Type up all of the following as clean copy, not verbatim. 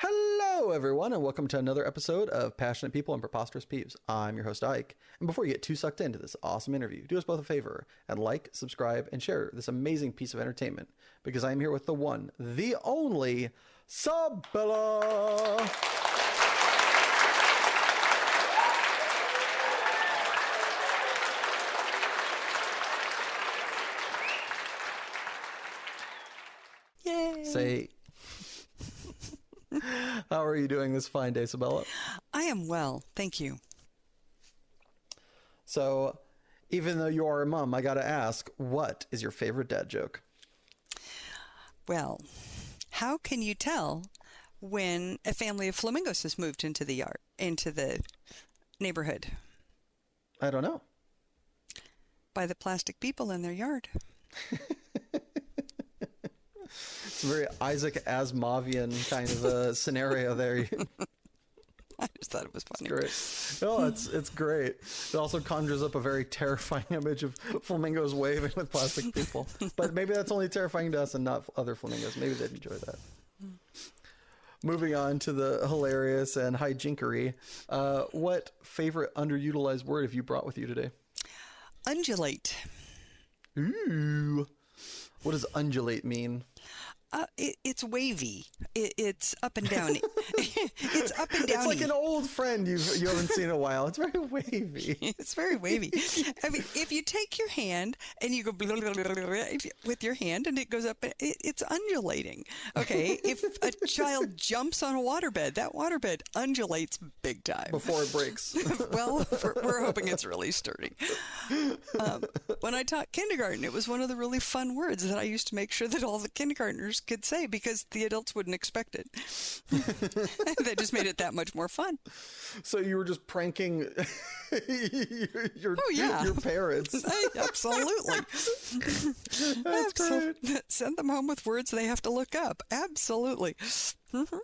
Hello, everyone, and welcome to another episode of Passionate People and Preposterous Peeves. I'm your host, Ike, and before you get too sucked into this awesome interview, do us both a favor and like, subscribe, and share this amazing piece of entertainment, because I am here with the one, the only, sybELLA! Yay! Say, how are you doing this fine day, sybELLA? I am well, thank you. So, even though you are a mom, I gotta ask, what is your favorite dad joke? Well, how can you tell when a family of flamingos has moved into the neighborhood? I don't know. By the plastic people in their yard. It's a very Isaac Asimovian kind of a scenario there. I just thought it was funny. It's great. No, it's great. It also conjures up a very terrifying image of flamingos waving with plastic people. But maybe that's only terrifying to us and not other flamingos. Maybe they'd enjoy that. Moving on to the hilarious and hijinkery. What favorite underutilized word have you brought with you today? Undulate. Ooh. What does undulate mean? It's wavy. It's up and down. It's up and down. It's like an old friend you haven't seen in a while. It's very wavy. It's very wavy. I mean, if you take your hand and you go blah, blah, blah, blah, blah, with your hand and it goes up, it's undulating. Okay, if a child jumps on a waterbed, that waterbed undulates big time. Before it breaks. Well, we're hoping it's really sturdy. When I taught kindergarten, it was one of the really fun words that I used to make sure that all the kindergartners could say because the adults wouldn't expect it. They just made it that much more fun. So you were just pranking your parents. Absolutely. That's great. Send them home with words they have to look up. Absolutely. Mm-hmm.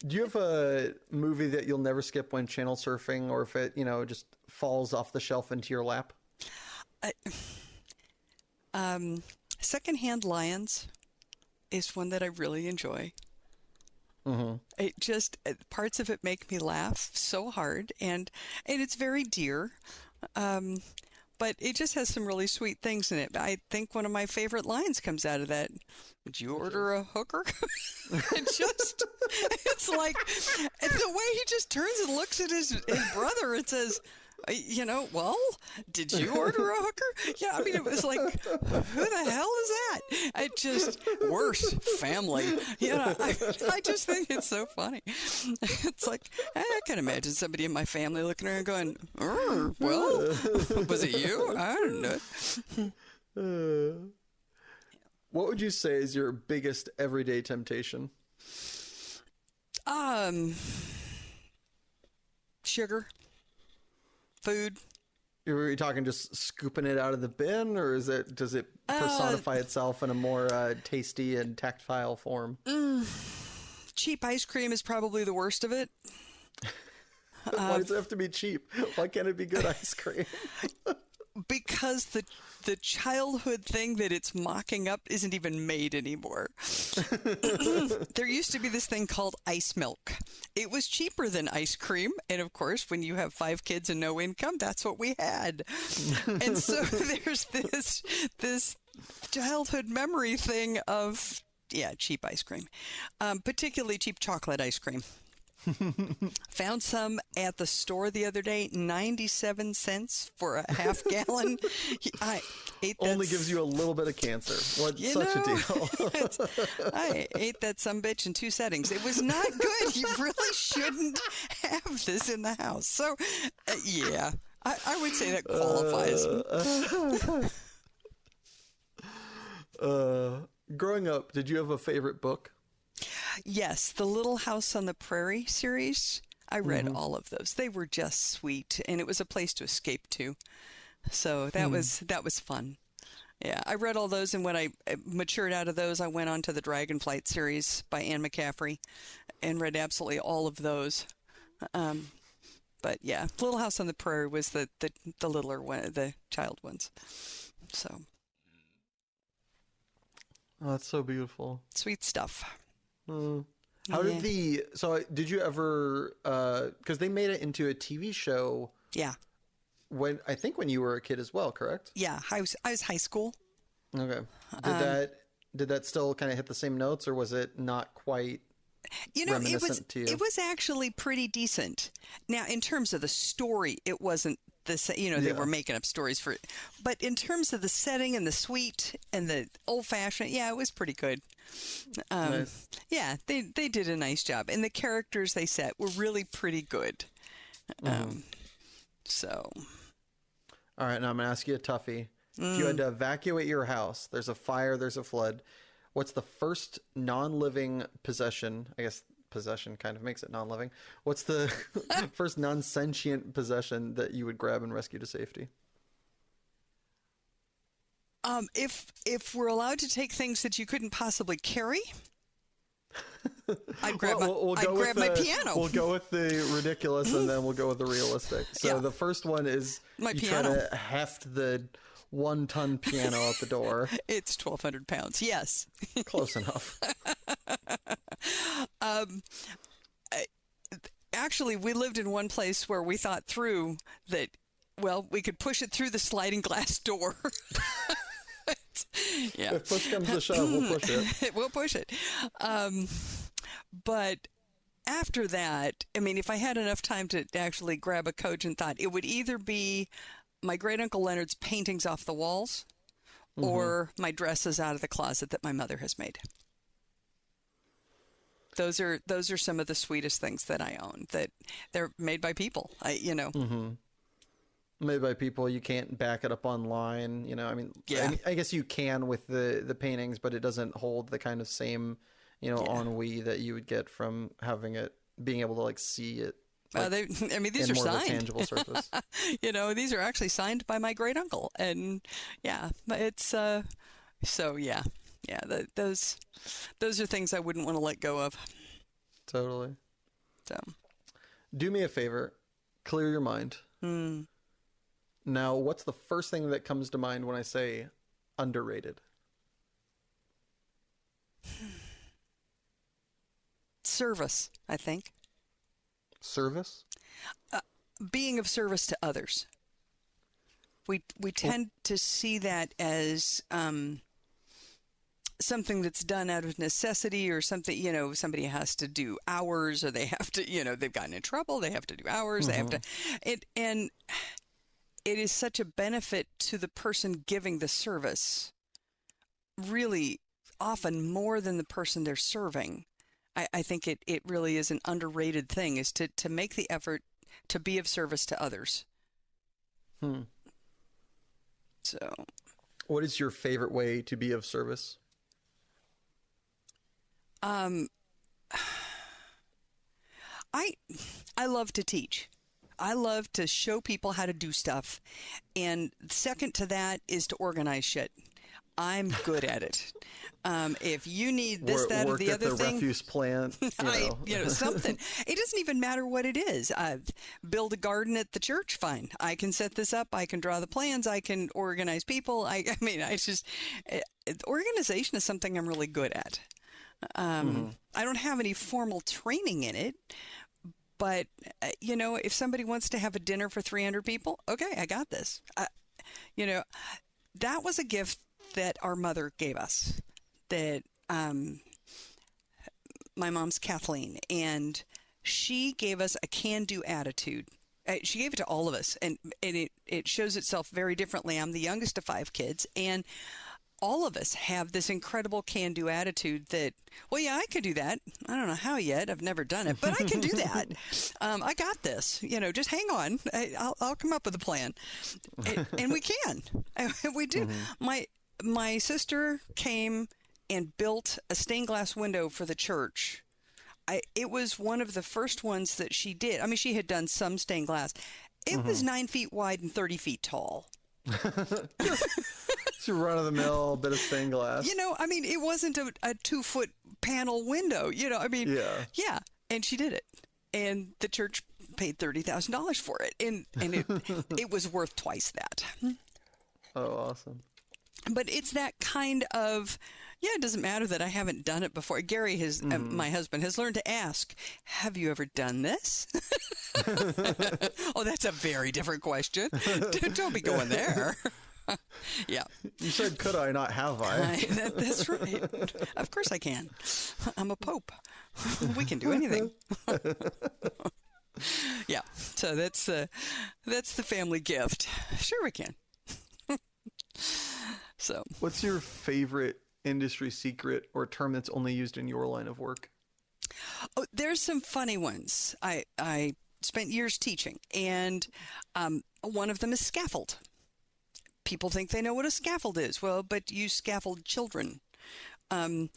Do you have a movie that you'll never skip when channel surfing, or if it, just falls off the shelf into your lap? Secondhand Lions is one that I really enjoy. Mm-hmm. It just, parts of it make me laugh so hard, and it's very dear, but it just has some really sweet things in it. I think one of my favorite lines comes out of that. Did you order a hooker? It's like the way he just turns and looks at his brother and says, well, did you order a hooker? Yeah, I mean, it was like, who the hell is that? I just, worse, family. I just think it's so funny. It's like, I can imagine somebody in my family looking around going, well, was it you? I don't know. What would you say is your biggest everyday temptation? Sugar. Food. Are you talking just scooping it out of the bin, or does it personify itself in a more tasty and tactile form? Cheap ice cream is probably the worst of it. Why does it have to be cheap? Why can't it be good ice cream? Because the childhood thing that it's mocking up isn't even made anymore. There used to be this thing called ice milk. It was cheaper than ice cream. And of course, when you have 5 kids and no income, that's what we had. And so there's this childhood memory thing of, cheap ice cream, particularly cheap chocolate ice cream. Found some at the store the other day, 97 cents for a half gallon. I ate that. Only gives you a little bit of cancer. What's such a deal? I ate that sumbitch in 2 settings. It was not good. You really shouldn't have this in the house. So, I would say that qualifies. Growing up, did you have a favorite book? Yes, the Little House on the Prairie series. I read all of those. They were just sweet, and it was a place to escape to. So that was fun. Yeah, I read all those, and when I matured out of those, I went on to the Dragonflight series by Anne McCaffrey and read absolutely all of those. But yeah, Little House on the Prairie was the littler one, the child ones. So. Oh, that's so beautiful. Sweet stuff. How did did you ever, because they made it into a TV show. Yeah. When you were a kid as well, correct? Yeah. I was high school. Okay. Did that still kind of hit the same notes, or was it not quite reminiscent to you? It was actually pretty decent. Now, in terms of the story, it wasn't they were making up stories for it. But in terms of the setting and the suite and the old-fashioned, yeah, it was pretty good. Nice. Yeah, they did a nice job. And the characters they set were really pretty good. So. All right, now I'm going to ask you a toughie. If you had to evacuate your house, there's a fire, there's a flood, what's the first non-living possession? I guess possession kind of makes it non-living. What's the first non-sentient possession that you would grab and rescue to safety? If we're allowed to take things that you couldn't possibly carry, I'd grab my piano. We'll go with the ridiculous, and then we'll go with the realistic. So the first one is my piano. Try to heft the 1-ton piano out the door. It's 1,200 pounds. Yes. Close enough. Actually, we lived in one place where we thought through that, well, we could push it through the sliding glass door. Yeah. If push comes to shove, we'll push it. We'll push it. But after that, I mean, if I had enough time to actually grab a cogent thought, it would either be my great uncle Leonard's paintings off the walls, or my dresses out of the closet that my mother has made. Those are some of the sweetest things that I own. That they're made by people. Made by people. You can't back it up online. I mean, I guess you can with the paintings, but it doesn't hold the kind of same ennui that you would get from being able to see it. These are more signed. Of a tangible surface. These are actually signed by my great uncle, and it's those are things I wouldn't want to let go of. Totally. So, do me a favor, clear your mind. Now, what's the first thing that comes to mind when I say underrated? Service, I think. Service? Being of service to others. We tend to see that as something that's done out of necessity, or something, somebody has to do hours, or they have to, they've gotten in trouble, they have to do hours, they have to, and it is such a benefit to the person giving the service, really often more than the person they're serving. I think it really is an underrated thing, is to make the effort to be of service to others. So, what is your favorite way to be of service? I love to teach. I love to show people how to do stuff. And second to that is to organize shit. I'm good at it. If you need this, that, or the other thing, refuse plant, something. It doesn't even matter what it is. Build a garden at the church, fine. I can set this up. I can draw the plans. I can organize people. Organization is something I'm really good at. I don't have any formal training in it, but if somebody wants to have a dinner for 300 people, okay, I got this. That was a gift that our mother gave us, that my mom's Kathleen, and she gave us a can-do attitude. She gave it to all of us, and it shows itself very differently. I'm the youngest of 5 kids, and all of us have this incredible can-do attitude that, well, yeah, I could do that. I don't know how yet. I've never done it, but I can do that. I got this. Just hang on. I'll come up with a plan. And we can. We do. My sister came and built a stained glass window for the church. It was one of the first ones that she did. I mean, she had done some stained glass. It was 9 feet wide and 30 feet tall. It's a run-of-the-mill bit of stained glass. It wasn't a 2-foot panel window. Yeah. And she did it. And the church paid $30,000 for it. And it was worth twice that. Oh, awesome. But it's that kind of, Yeah, it doesn't matter that I haven't done it before. Gary, my husband, has learned to ask, have you ever done this? Oh, that's a very different question. Don't be going there. Yeah. You said, could I, not have I? That's right. Of course I can. I'm a pope. We can do anything. Yeah. So that's the family gift. Sure we can. So, what's your favorite industry secret or term that's only used in your line of work? oh, there's some funny ones. I spent years teaching, and one of them is scaffold. People think they know what a scaffold is. Well, but you scaffold children. And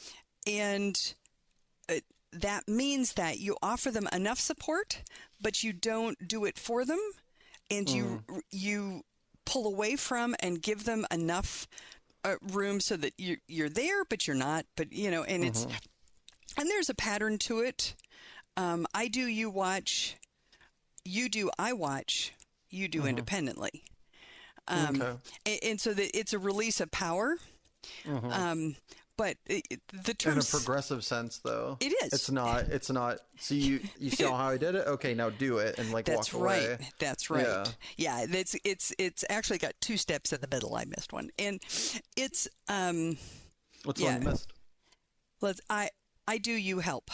that means that you offer them enough support, but you don't do it for them. And you pull away from and give them enough room so that you're there, but you're not. But, and it's, and there's a pattern to it. I do, you watch, you do, I watch, you do independently. And so it's a release of power. But the term, in a progressive sense, though, it is. It's not. So you saw how I did it. Okay, now do it, and walk away. That's right. Yeah. It's actually got two steps in the middle. I missed one, and it's What's the one you missed? I do, you help.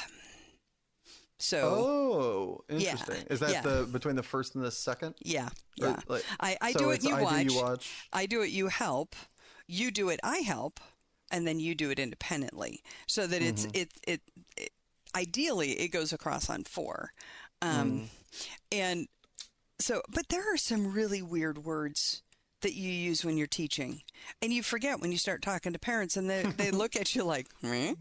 So. Oh, interesting. Yeah, Is that between the first and the second? Yeah. Or, Yeah. I do it. You I watch. Do, you watch. I do it. You help. You do it. I help. And then you do it independently, so that it ideally it goes across on 4, and so. But there are some really weird words that you use when you're teaching, and you forget when you start talking to parents, and they look at you like, your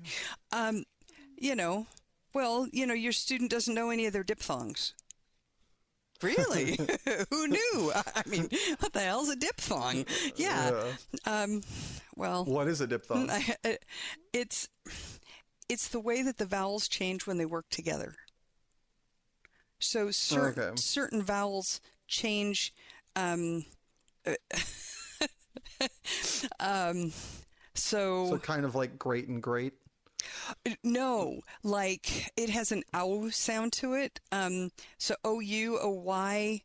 student doesn't know any of their diphthongs. Really? Who knew? I mean, what the hell's a diphthong? Yeah. Well, what is a diphthong? It's the way that the vowels change when they work together. So certain vowels change. So kind of like great and great. No, like it has an ow sound to it. So OU, OY,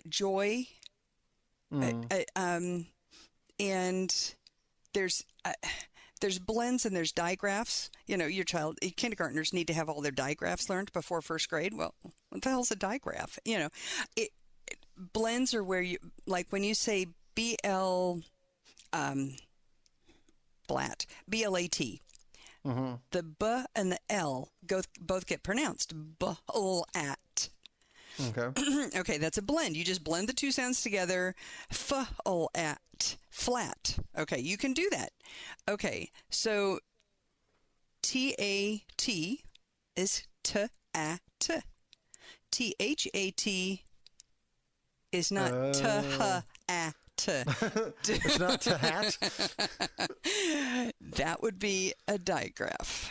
joy. And there's blends and there's digraphs. Kindergartners need to have all their digraphs learned before first grade. Well, what the hell's a digraph? Blends are where you, like when you say BLAT, B-L-A-T. The B and the L both get pronounced B-L-at. Okay. Okay, that's a blend. You just blend the two sounds together. F-L-at, flat. Okay, you can do that. Okay, so T-A-T is T-A-T. T-H-A-T is not T-H-A-T. It's not to hat. That would be a digraph.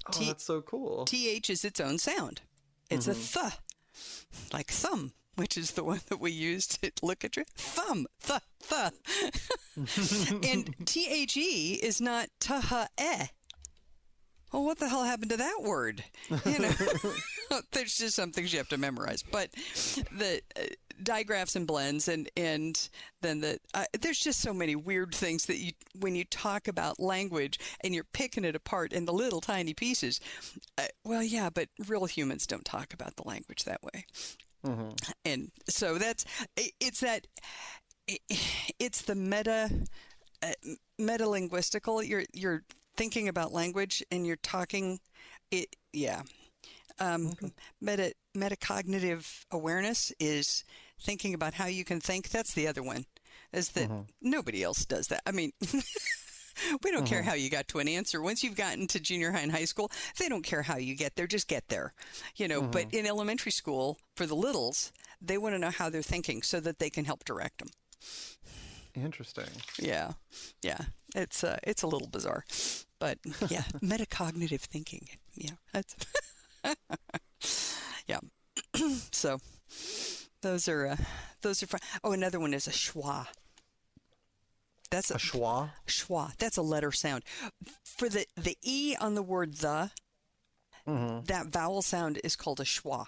Oh, that's so cool. TH is its own sound. It's a th, like thumb, which is the one that we use to look at your thumb. Th. And THE is not ta-ha-eh. Well, what the hell happened to that word? There's just some things you have to memorize. But the digraphs and blends, and then there's just so many weird things that when you talk about language and you're picking it apart in the little tiny pieces. Well, yeah, but real humans don't talk about the language that way. And so it's the meta-linguistical. You're thinking about language and you're talking it. Yeah. Metacognitive awareness is thinking about how you can think. That's the other one, is that nobody else does that. I mean, we don't care how you got to an answer. Once you've gotten to junior high and high school, they don't care how you get there. Just get there, But in elementary school, for the littles, they want to know how they're thinking so that they can help direct them. Interesting. Yeah. It's a little bizarre, but yeah, metacognitive thinking. Yeah, that's yeah. So those are fun. Oh, another one is a schwa. That's a schwa. Schwa. That's a letter sound. For the E on the word the, that vowel sound is called a schwa.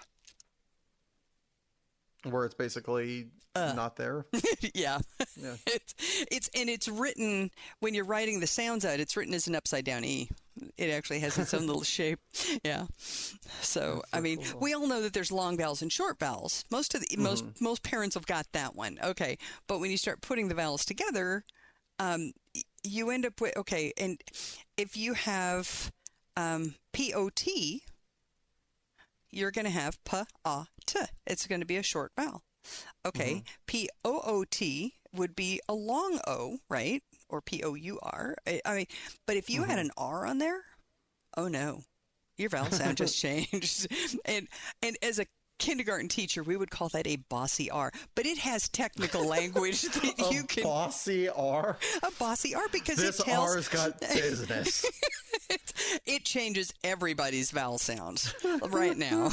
Where it's basically not there. Yeah. It's written, when you're writing the sounds out, it's written as an upside down E. It actually has its own little shape. Yeah. So I mean, cool. We all know that there's long vowels and short vowels. Most most parents have got that one. Okay. But when you start putting the vowels together, you end up with, okay, and if you have P-O-T, you're going to have P-A-T. It's going to be a short vowel. Okay, P-O-O-T would be a long O, right? Or P-O-U-R. I mean, but if you had an R on there, oh no, your vowel sound just changed. And as a kindergarten teacher, we would call that a bossy R, but it has technical language that you can. Bossy R? A bossy R, because this it tells. R's got business. It changes everybody's vowel sounds right now.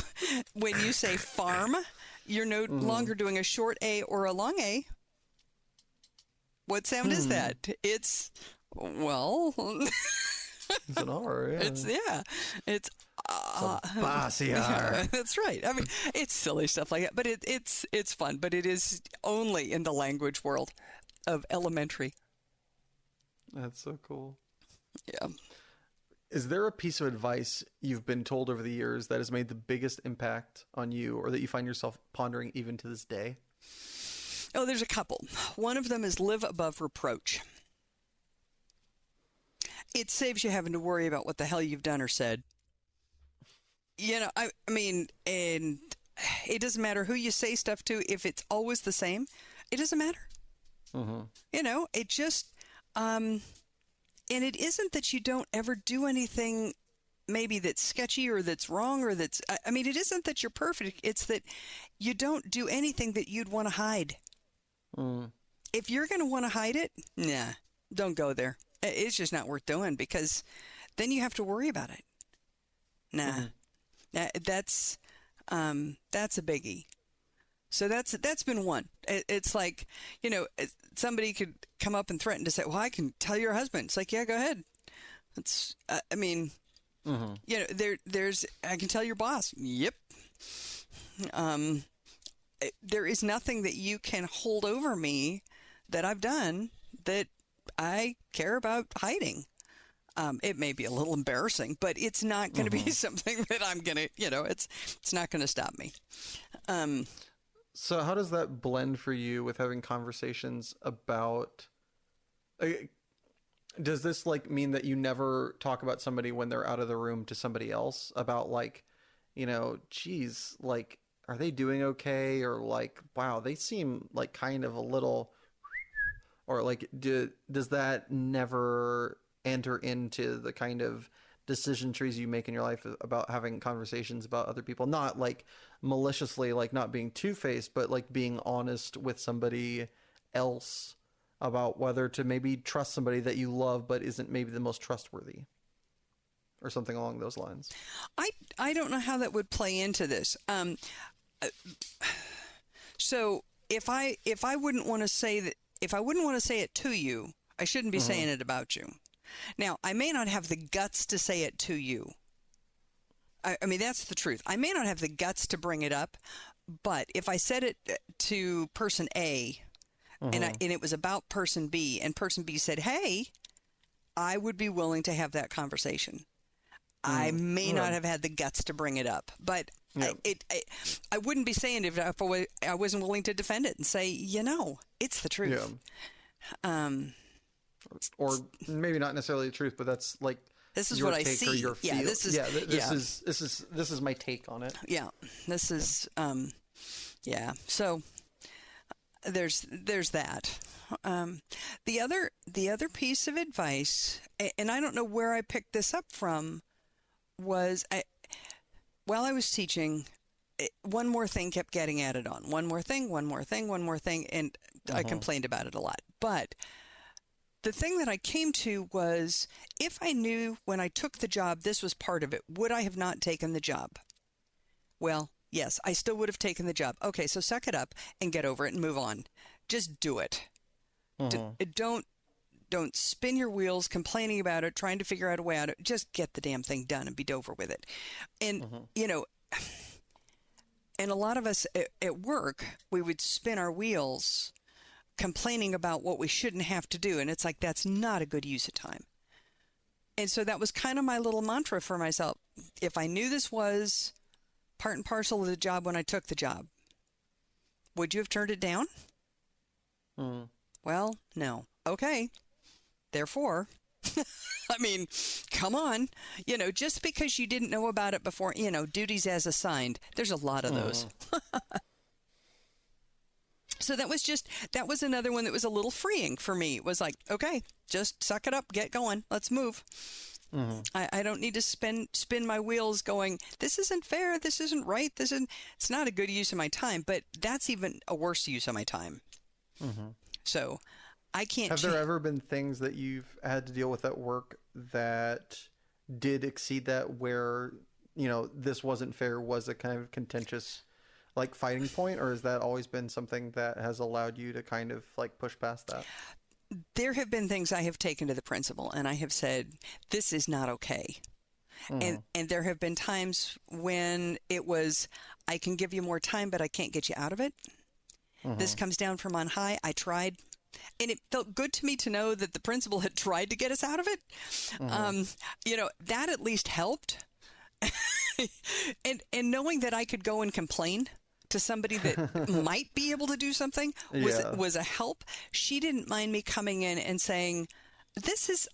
When you say farm, you're no longer doing a short A or a long A. What sound is that? It's, well, it's an R, yeah. It's a bossy R. Yeah, that's right. I mean, it's silly stuff like that, but it's fun. But it is only in the language world of elementary. That's so cool. Yeah. Is there a piece of advice you've been told over the years that has made the biggest impact on you, or that you find yourself pondering even to this day? Oh, there's a couple. One of them is live above reproach. It saves you having to worry about what the hell you've done or said. You know, I mean, and it doesn't matter who you say stuff to. If it's always the same, it doesn't matter. You know, it just, and it isn't that you don't ever do anything maybe that's sketchy or that's wrong or that's, I mean, it isn't that you're perfect. It's that you don't do anything that you'd want to hide. If you're going to want to hide it, nah, don't go there. It's just not worth doing, because then you have to worry about it. Nah, that's a biggie. So that's been one. It's like, you know, somebody could come up and threaten to say, well, I can tell your husband. It's like, yeah, go ahead. It's, I mean, you know, there's, I can tell your boss. Yep. There is nothing that you can hold over me that I've done that I care about hiding. It may be a little embarrassing, but it's not going to be something that I'm going to, you know, it's not going to stop me. So how does that blend for you with having conversations about, does this like mean that you never talk about somebody when they're out of the room to somebody else about, like, you know, geez, like, are they doing okay? Or like, wow, they seem like kind of a little, or like, does that never enter into the kind of decision trees you make in your life about having conversations about other people? Not like maliciously, like not being two-faced, but like being honest with somebody else about whether to maybe trust somebody that you love but isn't maybe the most trustworthy, or something along those lines. I don't know how that would play into this. So if I wouldn't want to say that, if I wouldn't want to say it to you, I shouldn't be saying it about you. Now, I may not have the guts to say it to you. I mean, that's the truth. I may not have the guts to bring it up, but if I said it to person A, and it was about person B, and person B said, hey, I would be willing to have that conversation. I may not have had the guts to bring it up, but I wouldn't be saying it if I wasn't willing to defend it and say, you know, it's the truth. Yeah. Or maybe not necessarily the truth, but that's like, this is your what I take see. Or your feel. Yeah, this is my take on it. Yeah, this is yeah. So there's that. The other piece of advice, and I don't know where I picked this up from, was while I was teaching, one more thing kept getting added on. One more thing, and I complained about it a lot. But the thing that I came to was, if I knew when I took the job this was part of it, would I have not taken the job? Well, yes, I still would have taken the job. Okay, so suck it up and get over it and move on. Just do it. Don't Don't spin your wheels complaining about it, trying to figure out a way out of it. Just get the damn thing done and be over with it. And, you know, and a lot of us at work, we would spin our wheels complaining about what we shouldn't have to do. And it's like, that's not a good use of time. And so that was kind of my little mantra for myself. If I knew this was part and parcel of the job when I took the job, would you have turned it down? Well, no. Okay. Therefore, I mean, come on. You know, just because you didn't know about it before, you know, duties as assigned, there's a lot of those. So that was another one that was a little freeing for me. It was like, okay, just suck it up, get going, let's move. I don't need to spin my wheels going, this isn't fair, this isn't right, it's not a good use of my time, but that's even a worse use of my time. So I can't. Have there ever been things that you've had to deal with at work that did exceed that, where, you know, this wasn't fair, was a kind of contentious, like, fighting point, or has that always been something that has allowed you to kind of like push past that? There have been things I have taken to the principal and I have said, this is not okay. And there have been times when it was, I can give you more time, but I can't get you out of it. This comes down from on high. I tried. And it felt good to me to know that the principal had tried to get us out of it. You know, that at least helped. and knowing that I could go and complain to somebody that might be able to do something was a help. She didn't mind me coming in and saying, this is,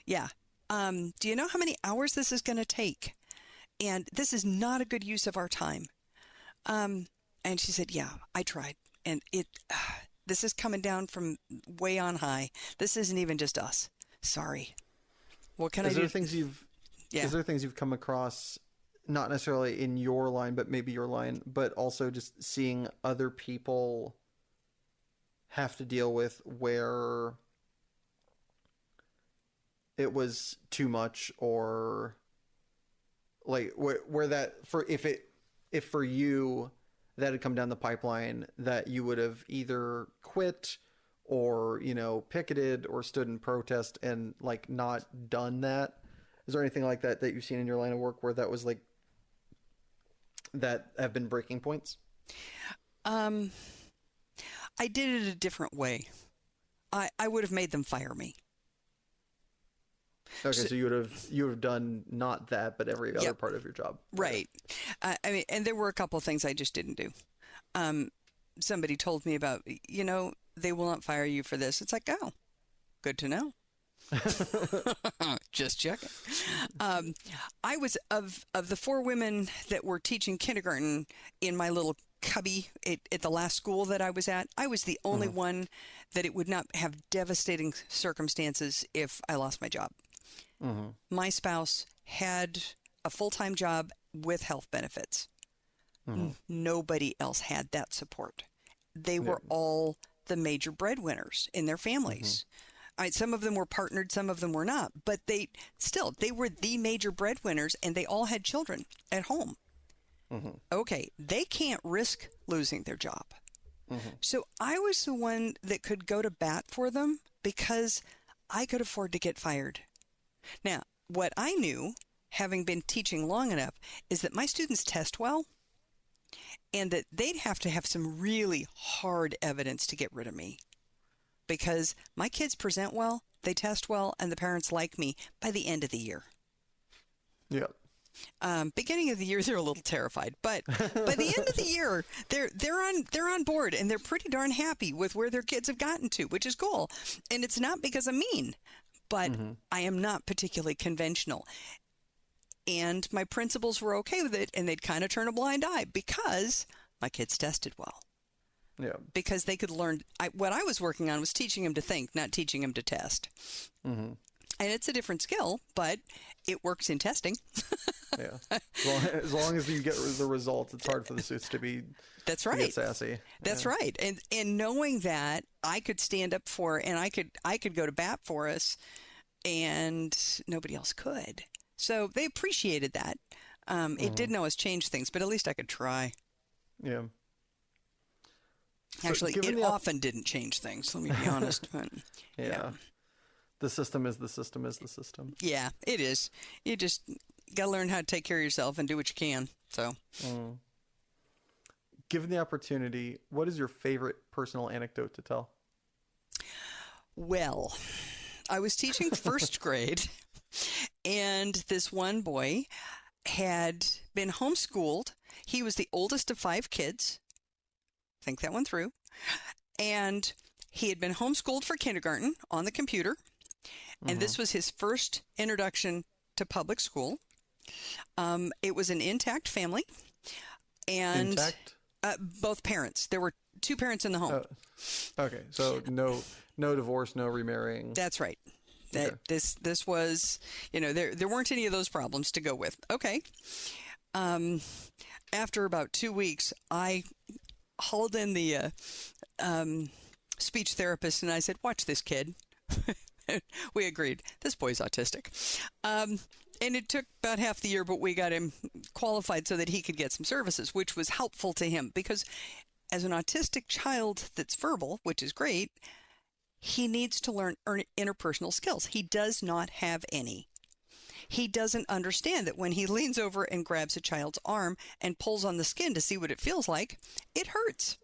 do you know how many hours this is going to take? And this is not a good use of our time. And she said, yeah, I tried. And this is coming down from way on high. This isn't even just us. Sorry. What can I do? Is there things you've come across, not necessarily in your line, but maybe your line, but also just seeing other people have to deal with where it was too much, or like where that, if for you that had come down the pipeline, that you would have either quit or, you know, picketed or stood in protest and like not done that? Is there anything like that you've seen in your line of work where that was like, that have been breaking points? I did it a different way. I would have made them fire me. Okay, so you would have done not that, but every other part of your job. Right. I mean, and there were a couple of things I just didn't do. Somebody told me about, you know, they will not fire you for this. It's like, oh, good to know. Just checking. I was of the 4 women that were teaching kindergarten in my little cubby at the last school that I was at. I was the only one that it would not have devastating circumstances if I lost my job. My spouse had a full-time job with health benefits. Nobody else had that support. They were all the major breadwinners in their families. Some of them were partnered, some of them were not, but they were the major breadwinners, and they all had children at home. Okay, they can't risk losing their job. So I was the one that could go to bat for them because I could afford to get fired. Now, what I knew, having been teaching long enough, is that my students test well, and that they'd have to have some really hard evidence to get rid of me. Because my kids present well, they test well, and the parents like me by the end of the year. Beginning of the year, they're a little terrified, but by the end of the year, they're on board, and they're pretty darn happy with where their kids have gotten to, which is cool. And it's not because I'm mean, but I am not particularly conventional. And my principals were okay with it, and they'd kind of turn a blind eye because my kids tested well. Because they could learn. What I was working on was teaching them to think, not teaching them to test. And it's a different skill, but it works in testing. As long as you get the results, it's hard for the suits to be. That's right. To get sassy. That's right. And knowing that I could stand up for, and I could go to bat for us, and nobody else could. So they appreciated that. It didn't always change things, but at least I could try. Actually, it often didn't change things, let me be honest. But, The system is the system is the system. Yeah, it is. You just got to learn how to take care of yourself and do what you can. So, Given the opportunity, what is your favorite personal anecdote to tell? well, I was teaching first grade, and this one boy had been homeschooled. He was the oldest of 5 kids. Think that one through. And he had been homeschooled for kindergarten on the computer. And this was his first introduction to public school. It was an intact family. And Intact? Both parents. There were 2 parents in the home. Okay, so no divorce, no remarrying. That's right. That Okay. this was, there weren't any of those problems to go with. Okay. After about 2 weeks, I hauled in the speech therapist and I said, "Watch this kid." We agreed. This boy's autistic. And it took about half the year, but we got him qualified so that he could get some services, which was helpful to him because as an autistic child that's verbal, which is great, he needs to learn interpersonal skills. He does not have any. He doesn't understand that when he leans over and grabs a child's arm and pulls on the skin to see what it feels like, it hurts.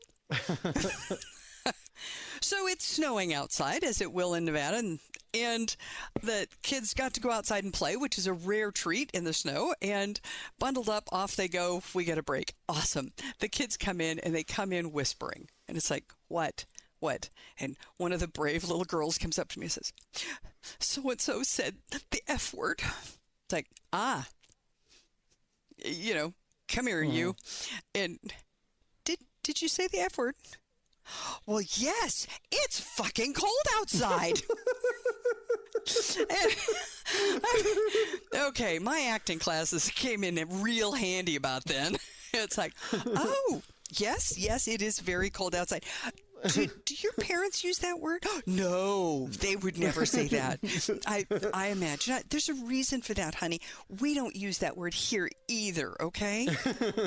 So it's snowing outside, as it will in Nevada, and the kids got to go outside and play, which is a rare treat in the snow, and bundled up, off they go. We get a break. Awesome. The kids come in, and they come in whispering, and it's like, what? And one of the brave little girls comes up to me and says, "So-and-so said the F word." It's like, come here, you. And did you say the F word? Well, yes, it's fucking cold outside. Okay, my acting classes came in real handy about then. It's like, oh, yes, it is very cold outside. Do your parents use that word? No, they would never say that. I imagine. There's a reason for that, honey. We don't use that word here either, okay?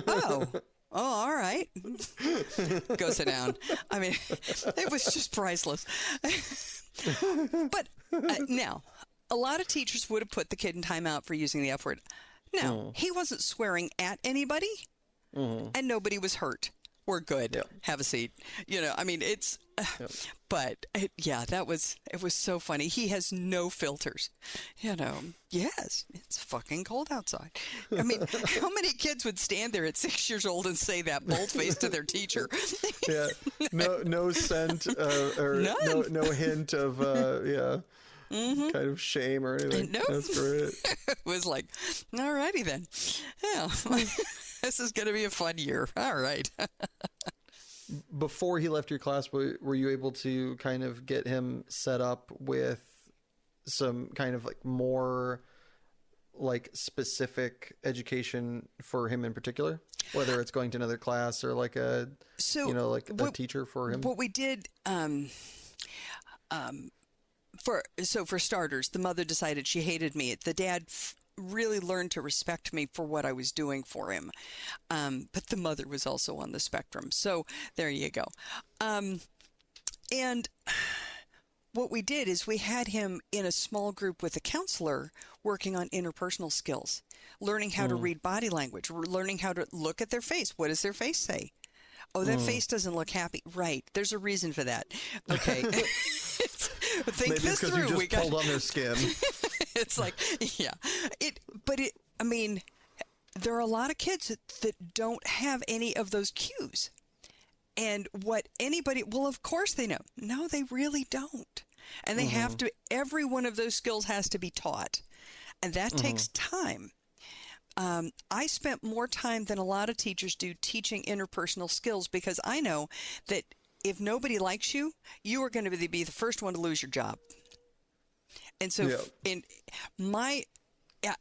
Oh, all right. Go sit down. I mean, it was just priceless. But now, a lot of teachers would have put the kid in timeout for using the F word. Now, he wasn't swearing at anybody, and nobody was hurt. We're good. Yep. Have a seat. I mean, it's, but it was so funny. He has no filters. Yes, it's fucking cold outside. I mean, how many kids would stand there at 6 years old and say that bold-faced to their teacher? Yeah, no scent or no hint of kind of shame or anything. Nope. That's great. It was like, all righty then. Yeah. This is going to be a fun year. All right. Before he left your class, were you able to kind of get him set up with some kind of like more like specific education for him in particular, whether it's going to another class or like a teacher for him? What we did, for starters, the mother decided she hated me. The dad really learned to respect me for what I was doing for him. But the mother was also on the spectrum. So there you go. And what we did is we had him in a small group with a counselor working on interpersonal skills, learning how to read body language, learning how to look at their face. What does their face say? Oh, that face doesn't look happy. Right. There's a reason for that. Okay. Think Maybe this it's through. You just pulled on their skin. It's like, yeah. I mean, there are a lot of kids that don't have any of those cues. And of course they know. No, they really don't. And they have to, every one of those skills has to be taught. And that takes time. I spent more time than a lot of teachers do teaching interpersonal skills because I know that if nobody likes you, you are going to be the first one to lose your job. And so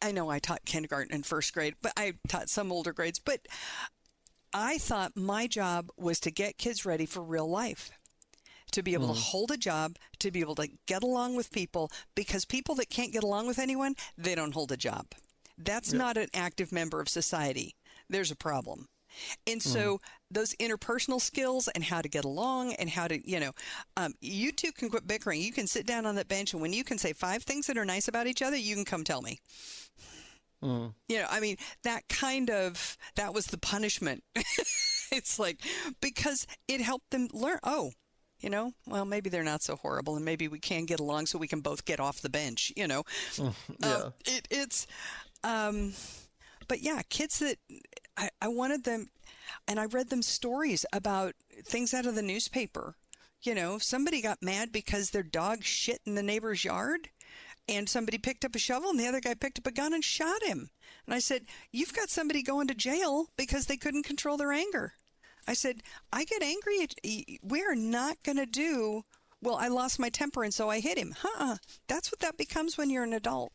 I know I taught kindergarten and first grade, but I taught some older grades, but I thought my job was to get kids ready for real life, to be able to hold a job, to be able to get along with people, because people that can't get along with anyone, they don't hold a job. That's not an active member of society. There's a problem. And so those interpersonal skills and how to get along and how to, you two can quit bickering. You can sit down on that bench, and when you can say 5 things that are nice about each other, you can come tell me. That was the punishment. It's like, because it helped them learn, well, maybe they're not so horrible, and maybe we can get along so we can both get off the bench, Yeah. But yeah, kids that I wanted them, and I read them stories about things out of the newspaper. Somebody got mad because their dog shit in the neighbor's yard, and somebody picked up a shovel, and the other guy picked up a gun and shot him. And I said, you've got somebody going to jail because they couldn't control their anger. I said, I get angry. We're not going to do, well, I lost my temper and so I hit him. That's what that becomes when you're an adult.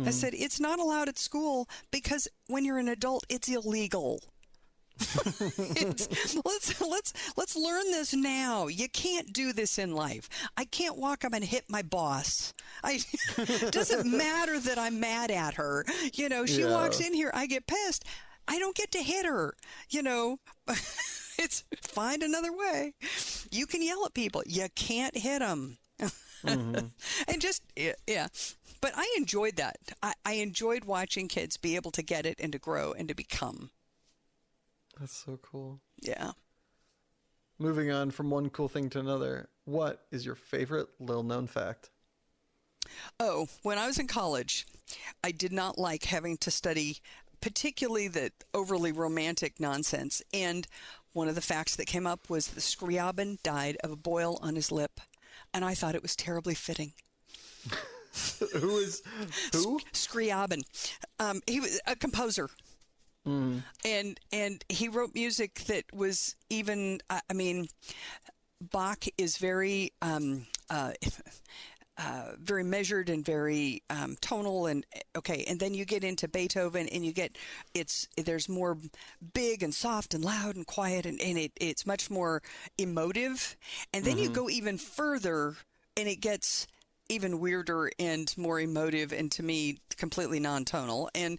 I said, it's not allowed at school because when you're an adult, it's illegal. Let's learn this now. You can't do this in life. I can't walk up and hit my boss. Doesn't matter that I'm mad at her. She walks in here, I get pissed. I don't get to hit her. It's find another way. You can yell at people. You can't hit them. And just, yeah. But I enjoyed that. I enjoyed watching kids be able to get it and to grow and to become. That's so cool. Yeah. Moving on from one cool thing to another, what is your favorite little-known fact? Oh, when I was in college, I did not like having to study particularly the overly romantic nonsense. And one of the facts that came up was that Scriabin died of a boil on his lip. And I thought it was terribly fitting. Who? Scriabin. He was a composer. And he wrote music that was even, Bach is very, very measured and very tonal, and then you get into Beethoven and there's more big and soft and loud and quiet, and it's much more emotive. And then you go even further and it gets even weirder and more emotive, and to me completely non-tonal, and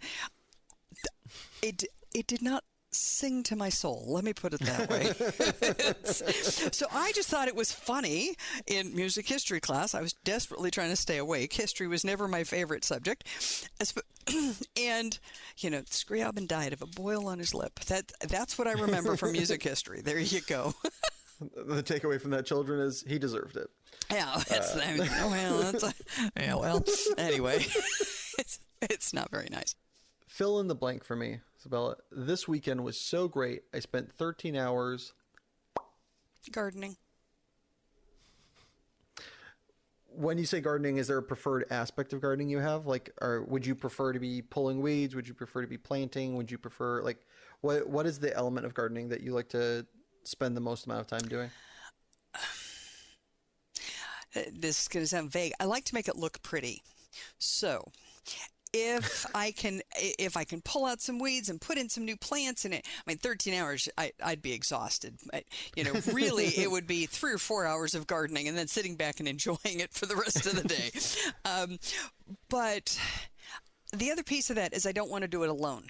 it did not sing to my soul. Let me put it that way. So I just thought it was funny in music history class. I was desperately trying to stay awake. History was never my favorite subject. And, Scriabin died of a boil on his lip. That's what I remember from music history. There you go. The takeaway from that, children, is he deserved it. Yeah. Anyway, it's not very nice. Fill in the blank for me, sybELLA. This weekend was so great. I spent 13 hours gardening. When you say gardening, is there a preferred aspect of gardening you have? Would you prefer to be pulling weeds? Would you prefer to be planting? Would you prefer, what is the element of gardening that you like to spend the most amount of time doing? This is going to sound vague. I like to make it look pretty. So if I can pull out some weeds and put in some new plants in it, 13 hours, I'd be exhausted. Really, it would be 3 or 4 hours of gardening and then sitting back and enjoying it for the rest of the day. But the other piece of that is I don't want to do it alone.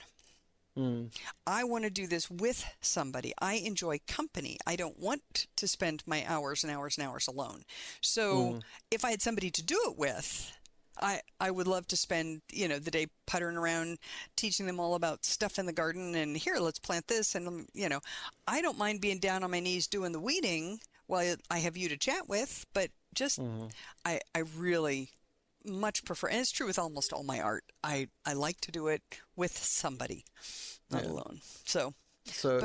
I want to do this with somebody. I enjoy company. I don't want to spend my hours and hours and hours alone. So if I had somebody to do it with, I would love to spend, the day puttering around, teaching them all about stuff in the garden, and here, let's plant this. And, I don't mind being down on my knees doing the weeding while I have you to chat with, but just, I really much prefer, and it's true with almost all my art. I like to do it with somebody, not alone. So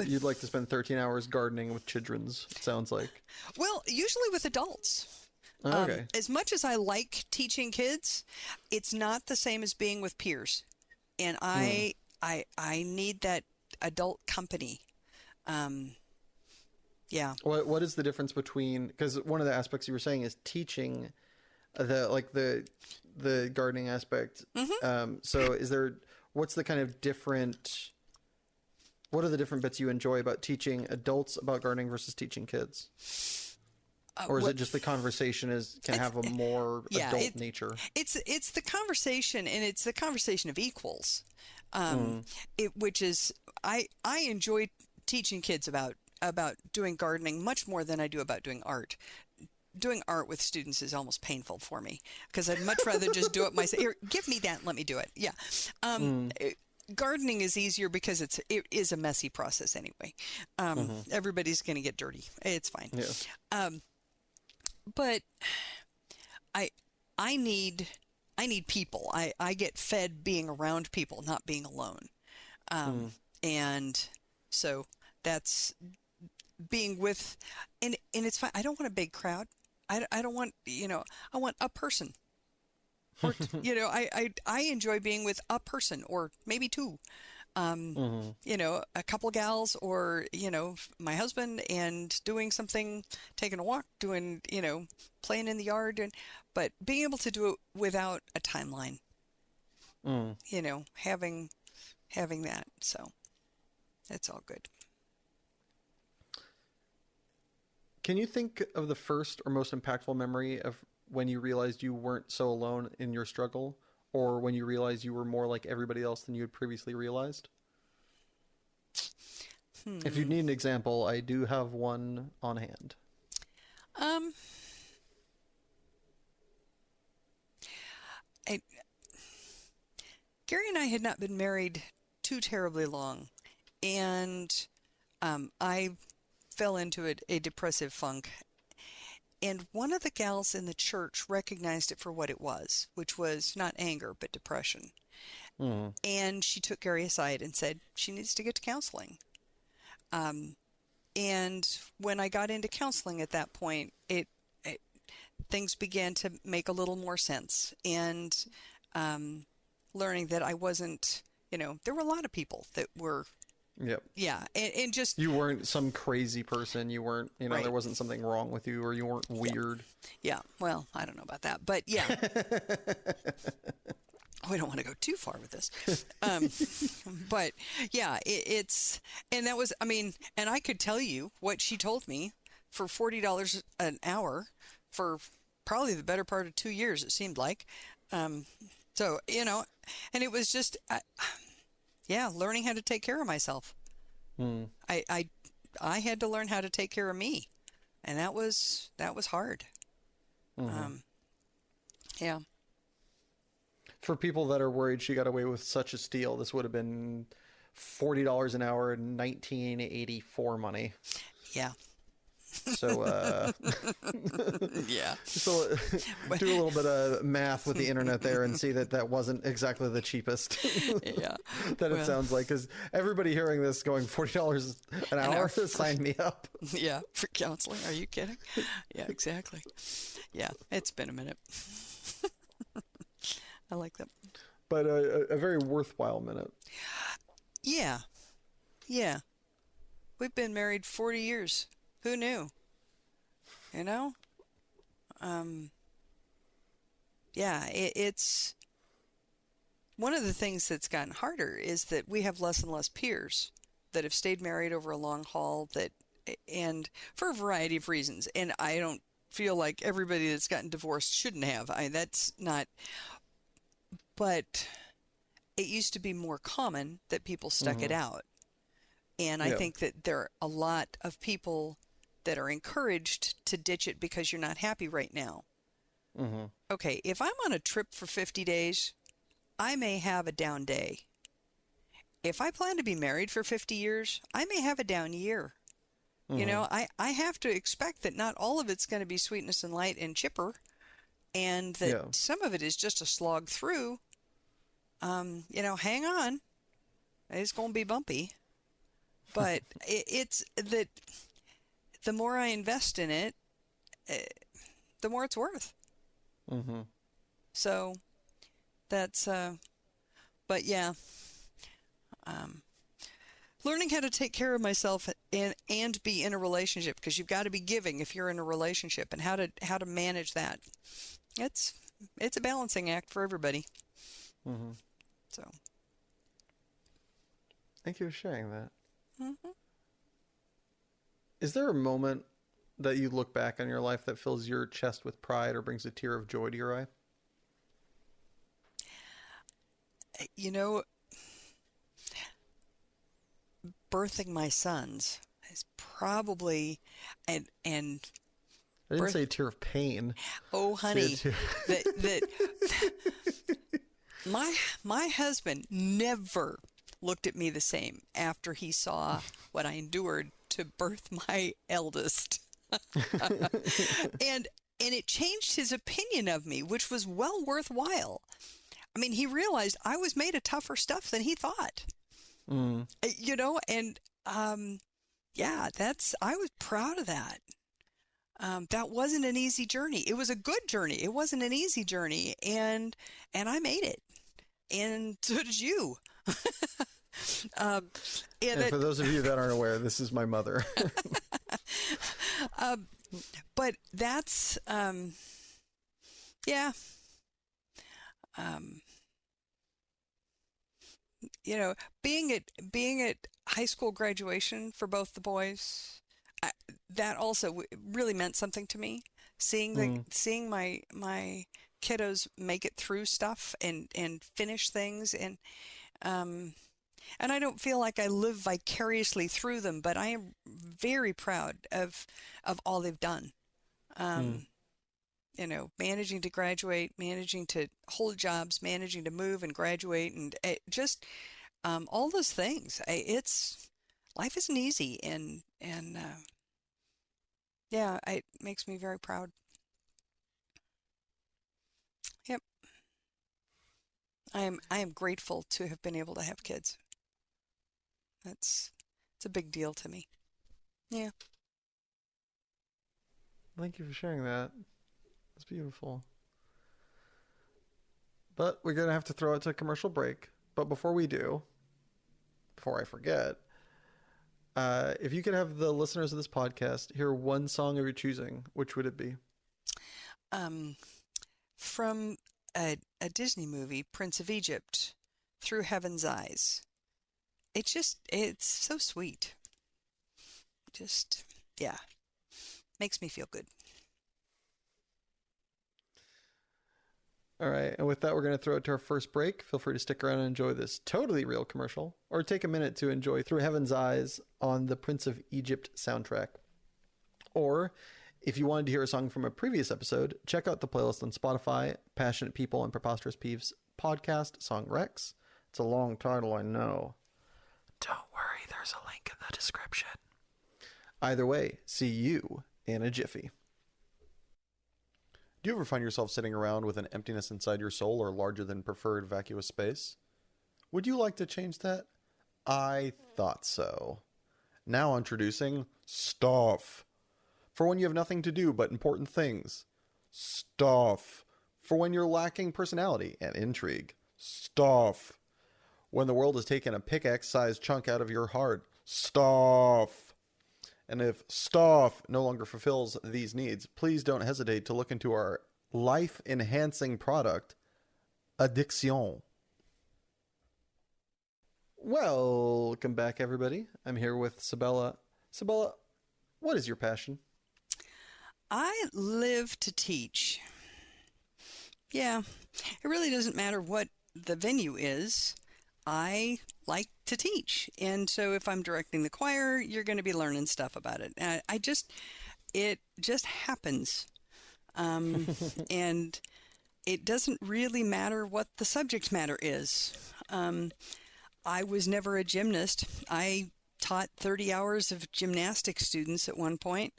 you'd like to spend 13 hours gardening with children's, it sounds like. Well, usually with adults. Okay. As much as I like teaching kids, it's not the same as being with peers. And I need that adult company. Yeah. What is the difference between, because one of the aspects you were saying is teaching the gardening aspect. So what's the kind of what are the different bits you enjoy about teaching adults about gardening versus teaching kids? Or is it just the conversation can have a more adult nature? It's the conversation, and it's the conversation of equals. Which is, I enjoy teaching kids about doing gardening much more than I do about doing art. Doing art with students is almost painful for me because I'd much rather just do it myself. Here, give me that and let me do it. Yeah. Gardening is easier because it is a messy process anyway. Everybody's going to get dirty. It's fine. Yeah. But I need people. I get fed being around people, not being alone. And so that's being with, and it's fine. I don't want a big crowd. I don't want, I want a person. Or, I enjoy being with a person or maybe two. A couple gals or, my husband and doing something, taking a walk, doing, playing in the yard. But being able to do it without a timeline, having that. So it's all good. Can you think of the first or most impactful memory of when you realized you weren't so alone in your struggle, or when you realized you were more like everybody else than you had previously realized? If you need an example, I do have one on hand. Gary and I had not been married too terribly long, and I fell into a depressive funk. And one of the gals in the church recognized it for what it was, which was not anger, but depression. And she took Gary aside and said she needs to get to counseling. And when I got into counseling at that point, things began to make a little more sense. And learning that I wasn't, there were a lot of people that were. Yep. Yeah. And just. You weren't some crazy person. You weren't, right. There wasn't something wrong with you, or you weren't weird. Yeah. Well, I don't know about that, but yeah. We don't want to go too far with this. But yeah, and that was, and I could tell you what she told me for $40 an hour for probably the better part of 2 years, it seemed like. So, and it was just, learning how to take care of myself. I had to learn how to take care of me, and that was hard. Yeah. For people that are worried she got away with such a steal, this would have been $40 an hour in 1984 money. Yeah. So, yeah. So do a little bit of math with the internet there and see that wasn't exactly the cheapest. Yeah. It sounds like, because everybody hearing this going $40 an hour, sign me up. Yeah. For counseling. Are you kidding? Yeah, exactly. Yeah. It's been a minute. I like that. But a very worthwhile minute. Yeah. Yeah. We've been married 40 years. Who knew? It's one of the things that's gotten harder is that we have less and less peers that have stayed married over a long haul, and for a variety of reasons. And I don't feel like everybody that's gotten divorced shouldn't have. That's not. But it used to be more common that people stuck it out. And I think that there are a lot of people that are encouraged to ditch it because you're not happy right now. Okay, if I'm on a trip for 50 days, I may have a down day. If I plan to be married for 50 years, I may have a down year. I have to expect that not all of it's going to be sweetness and light and chipper, and that some of it is just a slog through. Hang on. It's going to be bumpy. But it's that the more I invest in it, the more it's worth. So that's, but yeah, learning how to take care of myself and be in a relationship, because you've got to be giving if you're in a relationship, and how to manage that. It's a balancing act for everybody. So. Thank you for sharing that. Is there a moment that you look back on your life that fills your chest with pride or brings a tear of joy to your eye? birthing my sons is probably, and I didn't say a tear of pain. oh, honey, that my husband never looked at me the same after he saw what I endured to birth my eldest. and it changed his opinion of me, which was well worthwhile. I mean, he realized I was made of tougher stuff than he thought. You know, and yeah, I was proud of that. That wasn't an easy journey. It was a good journey. It wasn't an easy journey, and I made it, and so did you. And for those of you that aren't aware, this is my mother. But that's yeah. You know, being at high school graduation for both the boys, that also really meant something to me. Seeing my kiddos make it through stuff and finish things, and I don't feel like I live vicariously through them, but I am very proud of all they've done. You know, managing to graduate, managing to hold jobs, managing to move and graduate, and just all those things. Life isn't easy, and yeah, it makes me very proud. Yep. I am grateful to have been able to have kids. It's a big deal to me. Yeah. Thank you for sharing that. That's beautiful. But we're going to have to throw it to a commercial break. But before we do, before I forget, if you could have the listeners of this podcast hear one song of your choosing, which would it be? From a Disney movie, Prince of Egypt, Through Heaven's Eyes. It's so sweet. Just, yeah, makes me feel good. All right, and with that, we're going to throw it to our first break. Feel free to stick around and enjoy this totally real commercial, or take a minute to enjoy Through Heaven's Eyes on the Prince of Egypt soundtrack. Or, if you wanted to hear a song from a previous episode, check out the playlist on Spotify, Passionate People and Preposterous Peeves podcast, Song Rex. It's a long title, I know. Don't worry, there's a link in the description. Either way, see you in a jiffy. Do you ever find yourself sitting around with an emptiness inside your soul or larger than preferred vacuous space? Would you like to change that? I thought so. Now introducing Stuff. For when you have nothing to do but important things. Stuff. For when you're lacking personality and intrigue. Stuff. When the world has taken a pickaxe-sized chunk out of your heart. Stuff. And if Stuff no longer fulfills these needs, please don't hesitate to look into our life-enhancing product, Addiction. Welcome back, everybody. I'm here with sybELLA. sybELLA, what is your passion? I live to teach. Yeah, it really doesn't matter what the venue is. I like to teach. And so if I'm directing the choir, you're going to be learning stuff about it. It just happens. And it doesn't really matter what the subject matter is. I was never a gymnast. I taught 30 hours of gymnastics students at one point.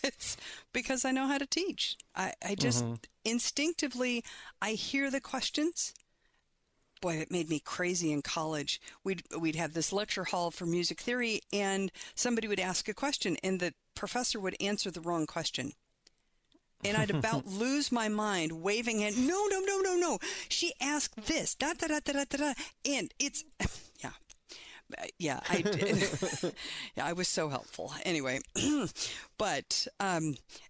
It's because I know how to teach. I just instinctively, I hear the questions. Boy, it made me crazy in college. We'd have this lecture hall for music theory, and somebody would ask a question, and the professor would answer the wrong question. And I'd about lose my mind, waving at, no. She asked this, da da da da da da, and it's, yeah, I did. Yeah, I was so helpful. Anyway, but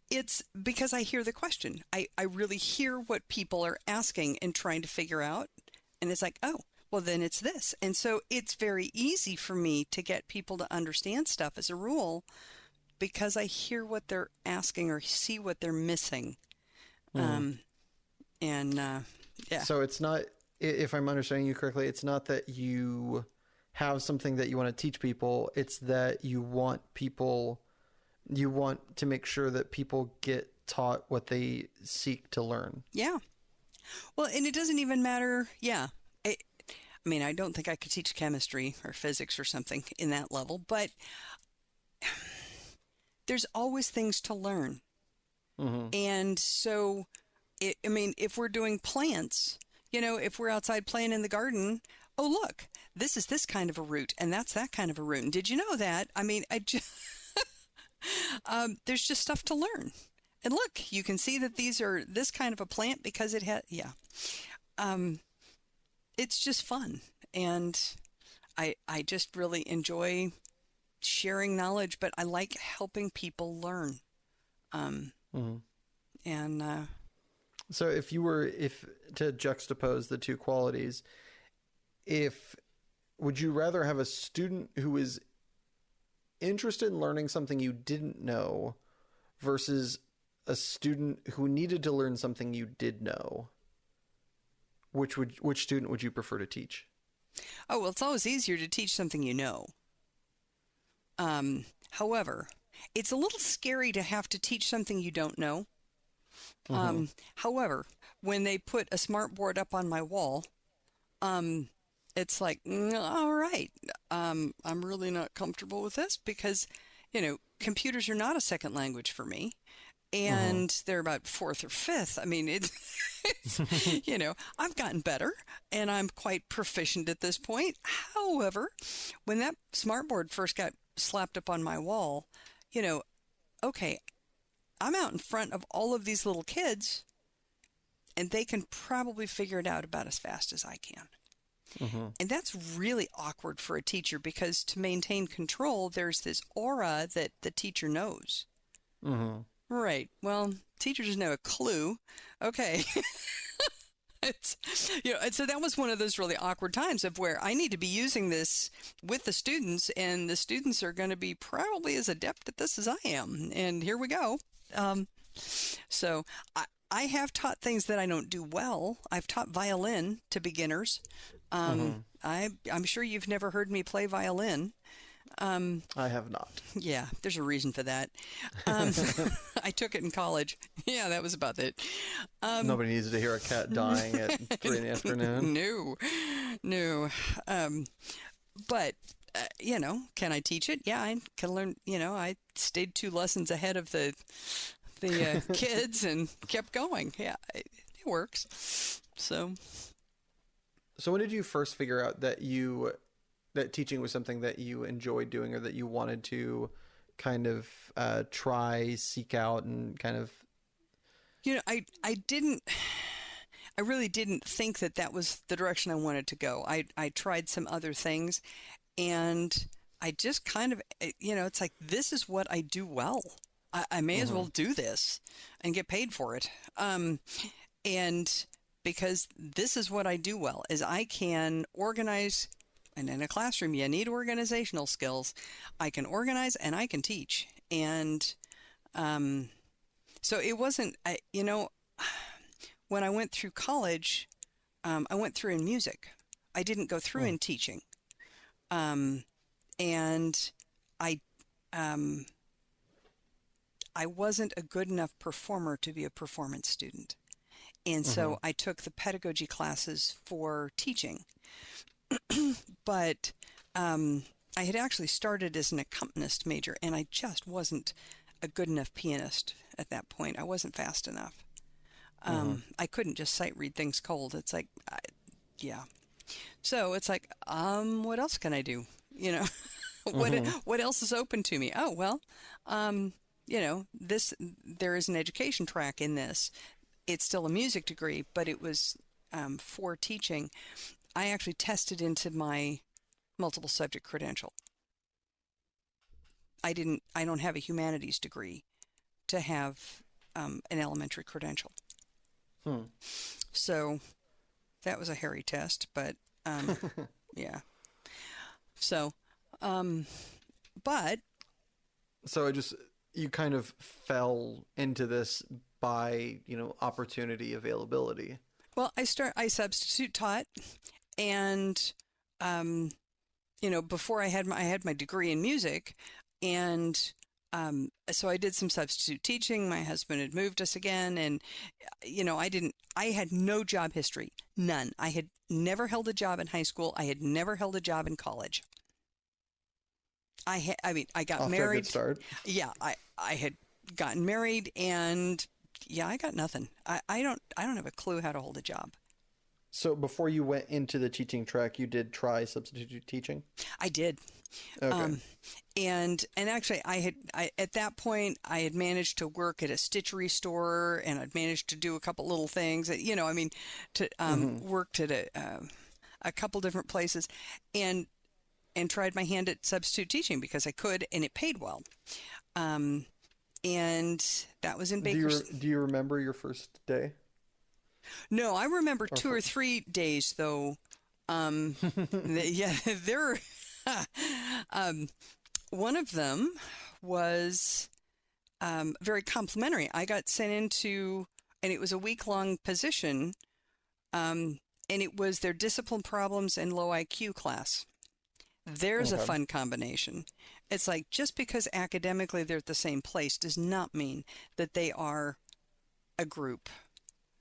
it's because I hear the question. I really hear what people are asking and trying to figure out. And it's like, oh, well, then it's this. And so it's very easy for me to get people to understand stuff as a rule because I hear what they're asking or see what they're missing. Yeah. So it's not, if I'm understanding you correctly, it's not that you have something that you want to teach people. It's that you want to make sure that people get taught what they seek to learn. Yeah. Well, and it doesn't even matter. Yeah. I mean, I don't think I could teach chemistry or physics or something in that level, but there's always things to learn. Mm-hmm. And so, I mean, if we're doing plants, if we're outside playing in the garden, oh, look, this is this kind of a root and that's that kind of a root. And did you know that? I mean, there's just stuff to learn. And look, you can see that these are this kind of a plant because it has, it's just fun. And I just really enjoy sharing knowledge, but I like helping people learn. Mm-hmm. And so if to juxtapose the two qualities, would you rather have a student who is interested in learning something you didn't know versus a student who needed to learn something you did know? Which student would you prefer to teach? Oh, well, it's always easier to teach something you know. However, it's a little scary to have to teach something you don't know. Mm-hmm. However, when they put a smart board up on my wall, it's like, all right, I'm really not comfortable with this because, computers are not a second language for me. And they're about fourth or fifth. I mean, it's I've gotten better and I'm quite proficient at this point. However, when that smartboard first got slapped up on my wall, okay, I'm out in front of all of these little kids and they can probably figure it out about as fast as I can. Mm-hmm. And that's really awkward for a teacher because to maintain control, there's this aura that the teacher knows. Mm-hmm. Right. Well, teachers doesn't have a clue. Okay. And so that was one of those really awkward times of where I need to be using this with the students, and the students are going to be probably as adept at this as I am. And here we go. So I have taught things that I don't do well. I've taught violin to beginners. I'm sure you've never heard me play violin. I have not. Yeah, there's a reason for that. I took it in college. Yeah, that was about it. Nobody needs to hear a cat dying at 3 in the afternoon. No. But, can I teach it? Yeah, I can learn. I stayed 2 lessons ahead of the kids and kept going. Yeah, it works. So when did you first figure out that teaching was something that you enjoyed doing or that you wanted to kind of try, seek out, and kind of... I really didn't think that was the direction I wanted to go. I tried some other things and I just kind of, it's like, this is what I do well. I may as well do this and get paid for it. And because this is what I do well, is I can organize. And in a classroom, you need organizational skills. I can organize and I can teach. And so it wasn't, when I went through college, I went through in music. I didn't go through in teaching. And I wasn't a good enough performer to be a performance student. And so I took the pedagogy classes for teaching. But I had actually started as an accompanist major, and I just wasn't a good enough pianist at that point. I wasn't fast enough. I couldn't just sight read things cold. It's like, yeah. So it's like, what else can I do? What else is open to me? Oh, well, there is an education track in this. It's still a music degree, but it was for teaching. I actually tested into my multiple subject credential. I don't have a humanities degree to have an elementary credential. So that was a hairy test, but yeah. So, but. So you kind of fell into this by, opportunity availability. Well, I substitute taught, and before I had my degree in music, and so I did some substitute teaching. My husband had moved us again, and I had no job history, none. I had never held a job in high school. I had never held a job in college. I got Off married. To a good start. Yeah, I had gotten married, and yeah, I got nothing. I don't have a clue how to hold a job. So before you went into the teaching track, you did try substitute teaching? I did. Okay. And actually I at that point I had managed to work at a stitchery store, and I'd managed to do a couple little things that, worked at a couple different places, and tried my hand at substitute teaching because I could, and it paid well. And that was in Bakersfield. Do you remember your first day? No, I remember 2 or 3 days though. Yeah, there. One of them was very complimentary. I got sent into, and it was a week-long position, and it was their discipline problems and low IQ class. There's a fun combination. It's like, just because academically they're at the same place does not mean that they are a group.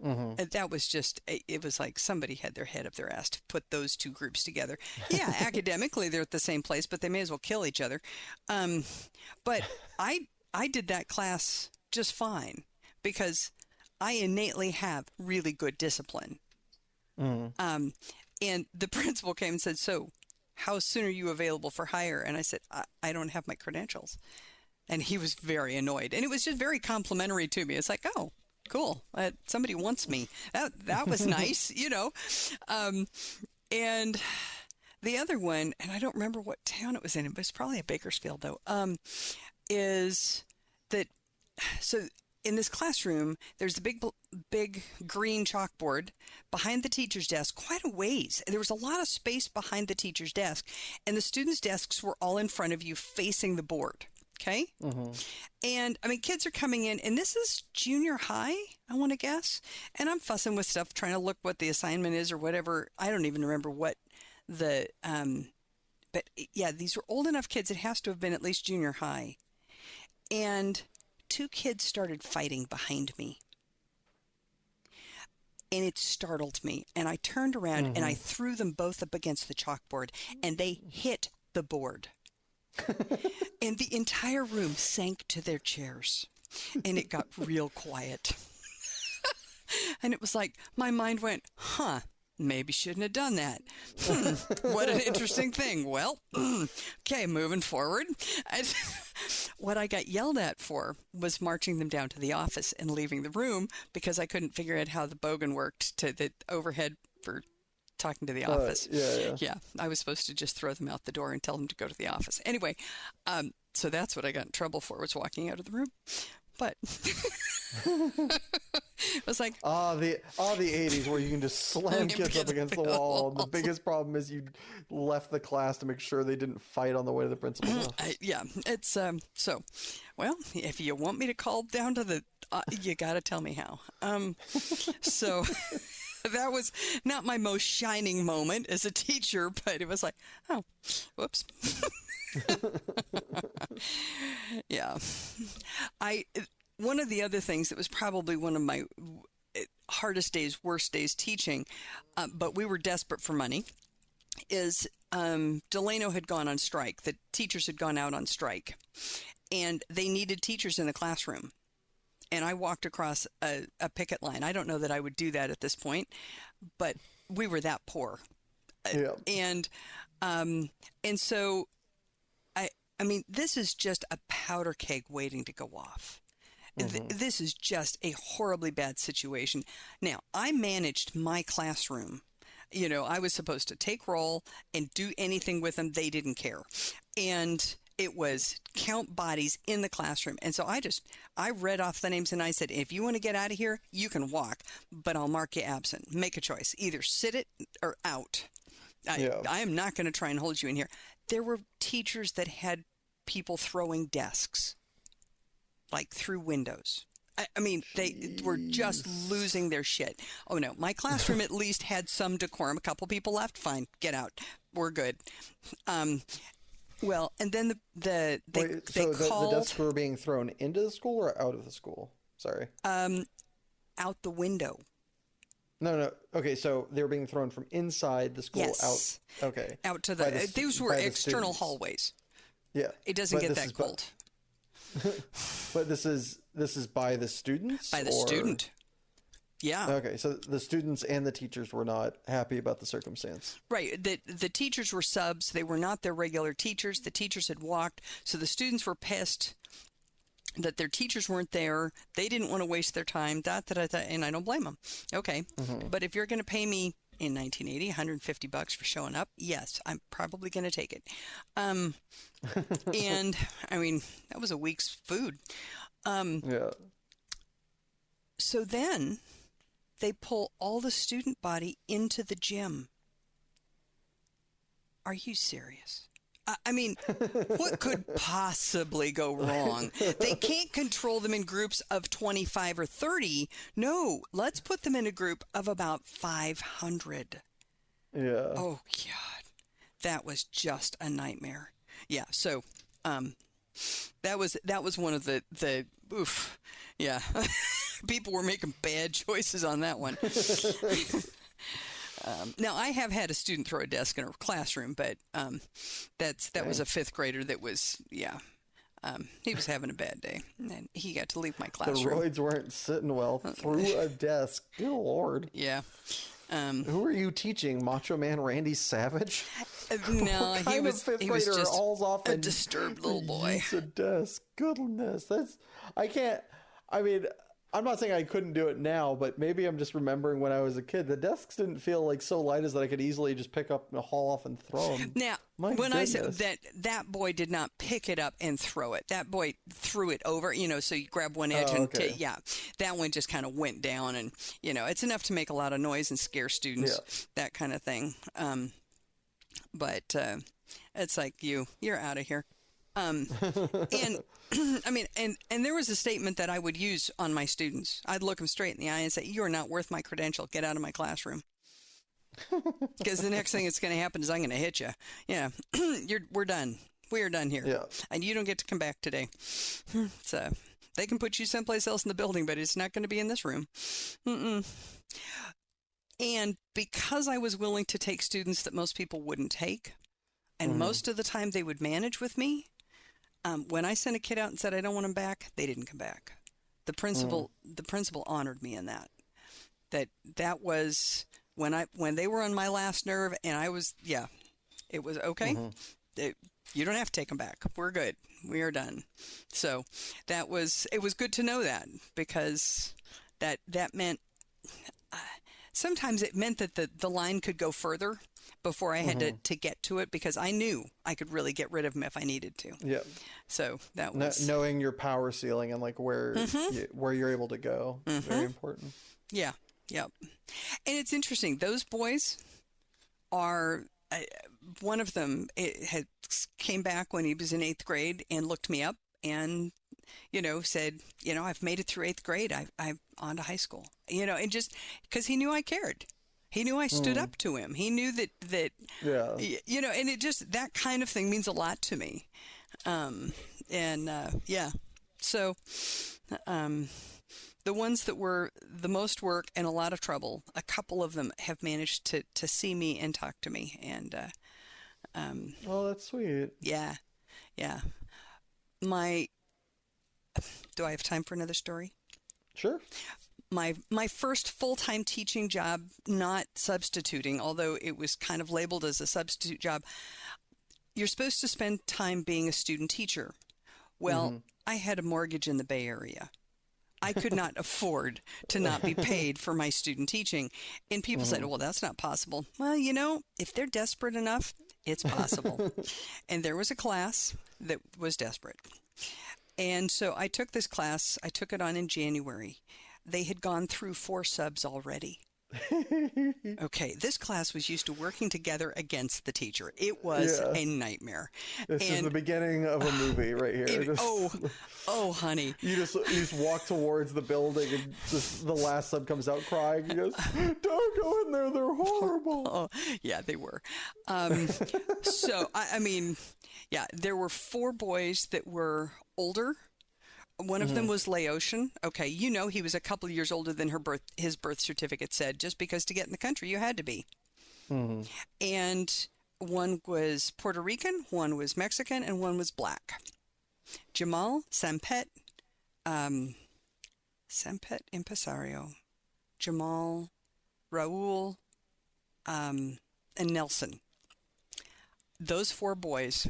That was just, it was like somebody had their head up their ass to put those two groups together. Yeah, academically they're at the same place, but they may as well kill each other. But I did that class just fine because I innately have really good discipline. And the principal came and said, "So how soon are you available for hire?" And I said, I don't have my credentials. And he was very annoyed. And it was just very complimentary to me. It's like, oh, cool. Somebody wants me. That was nice, and the other one, and I don't remember what town it was in. It was probably a Bakersfield though. Is that so? In this classroom, there's a big green chalkboard behind the teacher's desk, quite a ways. There was a lot of space behind the teacher's desk, and the students' desks were all in front of you, facing the board. Okay. And I mean, kids are coming in, and this is junior high, I want to guess. And I'm fussing with stuff, trying to look what the assignment is or whatever. I don't even remember what but yeah, these were old enough kids. It has to have been at least junior high. And 2 kids started fighting behind me. And it startled me. And I turned around and I threw them both up against the chalkboard, and they hit the board. And the entire room sank to their chairs, and it got real quiet. And it was like, my mind went, maybe shouldn't have done that. What an interesting thing. Well, okay, moving forward. What I got yelled at for was marching them down to the office and leaving the room because I couldn't figure out how the bogan worked to the overhead for talking to the office. Yeah, I was supposed to just throw them out the door and tell them to go to the office. Anyway, so that's what I got in trouble for, was walking out of the room. But it was like, the 80s where you can just slam kids up against the wall. The biggest problem is you left the class to make sure they didn't fight on the way to the principal's office. Yeah, it's so. Well, if you want me to call down to the, you got to tell me how. So. That was not my most shining moment as a teacher, but it was like, oh, whoops. Yeah. One of the other things that was probably one of my hardest days, worst days teaching, but we were desperate for money, is Delano had gone on strike. The teachers had gone out on strike, and they needed teachers in the classroom. And I walked across a picket line. I don't know that I would do that at this point, but we were that poor. Yeah. And so, I mean, this is just a powder keg waiting to go off. This is just a horribly bad situation. Now, I managed my classroom. I was supposed to take roll and do anything with them. They didn't care. And it was count bodies in the classroom. And so I read off the names, and I said, if you want to get out of here, you can walk, but I'll mark you absent. Make a choice. Either sit it or out. I am not going to try and hold you in here. There were teachers that had people throwing desks, like through windows. I mean, they were just losing their shit. Oh no, my classroom at least had some decorum. A couple people left. Fine, get out. We're good. Well, and then they called. The desks were being thrown into the school or out of the school? Sorry. Out the window. No. Okay, so they were being thrown from inside the school Yes. out. Okay. Out to the. These were external hallways. Yeah. It doesn't get that cold. But this is by the students? By the student. Yeah. Okay, so the students and the teachers were not happy about the circumstance. Right. The teachers were subs. They were not their regular teachers. The teachers had walked. So the students were pissed that their teachers weren't there. They didn't want to waste their time. And I don't blame them. Okay. But if you're going to pay me in 1980, $150 for showing up, yes, I'm probably going to take it. And I mean, that was a week's food. Yeah. So then they pull all the student body into the gym. Are you serious? I mean, what could possibly go wrong? They can't control them in groups of 25 or 30. No, let's put them in a group of about 500. Yeah. Oh, God. That was just a nightmare. Yeah, so that was one of the oof. Yeah. People were making bad choices on that one. Now, I have had a student throw a desk in a classroom, but that was a fifth grader that was, he was having a bad day, and he got to leave my classroom. The roids weren't sitting well. Through a desk. Good Lord. Yeah. Who are you teaching? Macho Man Randy Savage? No, he was just hauls off a disturbed little boy. A desk. Goodness. I mean, I'm not saying I couldn't do it now, but maybe I'm just remembering when I was a kid. The desks didn't feel like so light as that I could easily just pick up and haul off and throw them. Now, I said that boy did not pick it up and throw it. That boy threw it over, so you grab one edge that one just kind of went down, and it's enough to make a lot of noise and scare students, that kind of thing. But it's like you're out of here. And I mean, and there was a statement that I would use on my students. I'd look them straight in the eye and say, "You are not worth my credential. Get out of my classroom." Because the next thing that's going to happen is I'm going to hit you. Yeah, we're done. We are done here. Yeah. And you don't get to come back today. So they can put you someplace else in the building, but it's not going to be in this room. And because I was willing to take students that most people wouldn't take, and most of the time they would manage with me, when I sent a kid out and said I don't want him back, they didn't come back. The principal honored me in that. That was when they were on my last nerve, and I was it was okay. You don't have to take them back. We're good. We are done. So it was good to know that, because that meant sometimes it meant that the line could go further before I had to get to it, because I knew I could really get rid of him if I needed to. Yeah. So that was knowing your power ceiling and like where you're able to go. Very important. Yeah. Yep. And it's interesting. Those boys are one of them. Had came back when he was in 8th grade and looked me up and said, I've made it through 8th grade. I'm on to high school. And just because he knew I cared. He knew I stood up to him. He knew that and it just, that kind of thing means a lot to me. So, the ones that were the most work and a lot of trouble, a couple of them have managed to see me and talk to me. And, oh, that's sweet. Yeah. Yeah. Do I have time for another story? Sure. My first full-time teaching job, not substituting, although it was kind of labeled as a substitute job. You're supposed to spend time being a student teacher. Well, I had a mortgage in the Bay Area. I could not afford to not be paid for my student teaching. And people said, well, that's not possible. Well, if they're desperate enough, it's possible. And there was a class that was desperate. And so I took this class. I took it on in January. They had gone through 4 subs already. Okay, this class was used to working together against the teacher. It was a nightmare. This is the beginning of a movie right here. Oh, honey. You just walk towards the building, and the last sub comes out crying. He goes, "Don't go in there. They're horrible." Oh, yeah, they were. So, I mean, yeah, there were 4 boys that were older. One of them was Laotian. Okay, you know he was a couple of years older than his birth certificate said, just because to get in the country you had to be. And one was Puerto Rican, one was Mexican, and one was black. Jamal, Sampet Impresario, Jamal, Raul, and Nelson. Those 4 boys,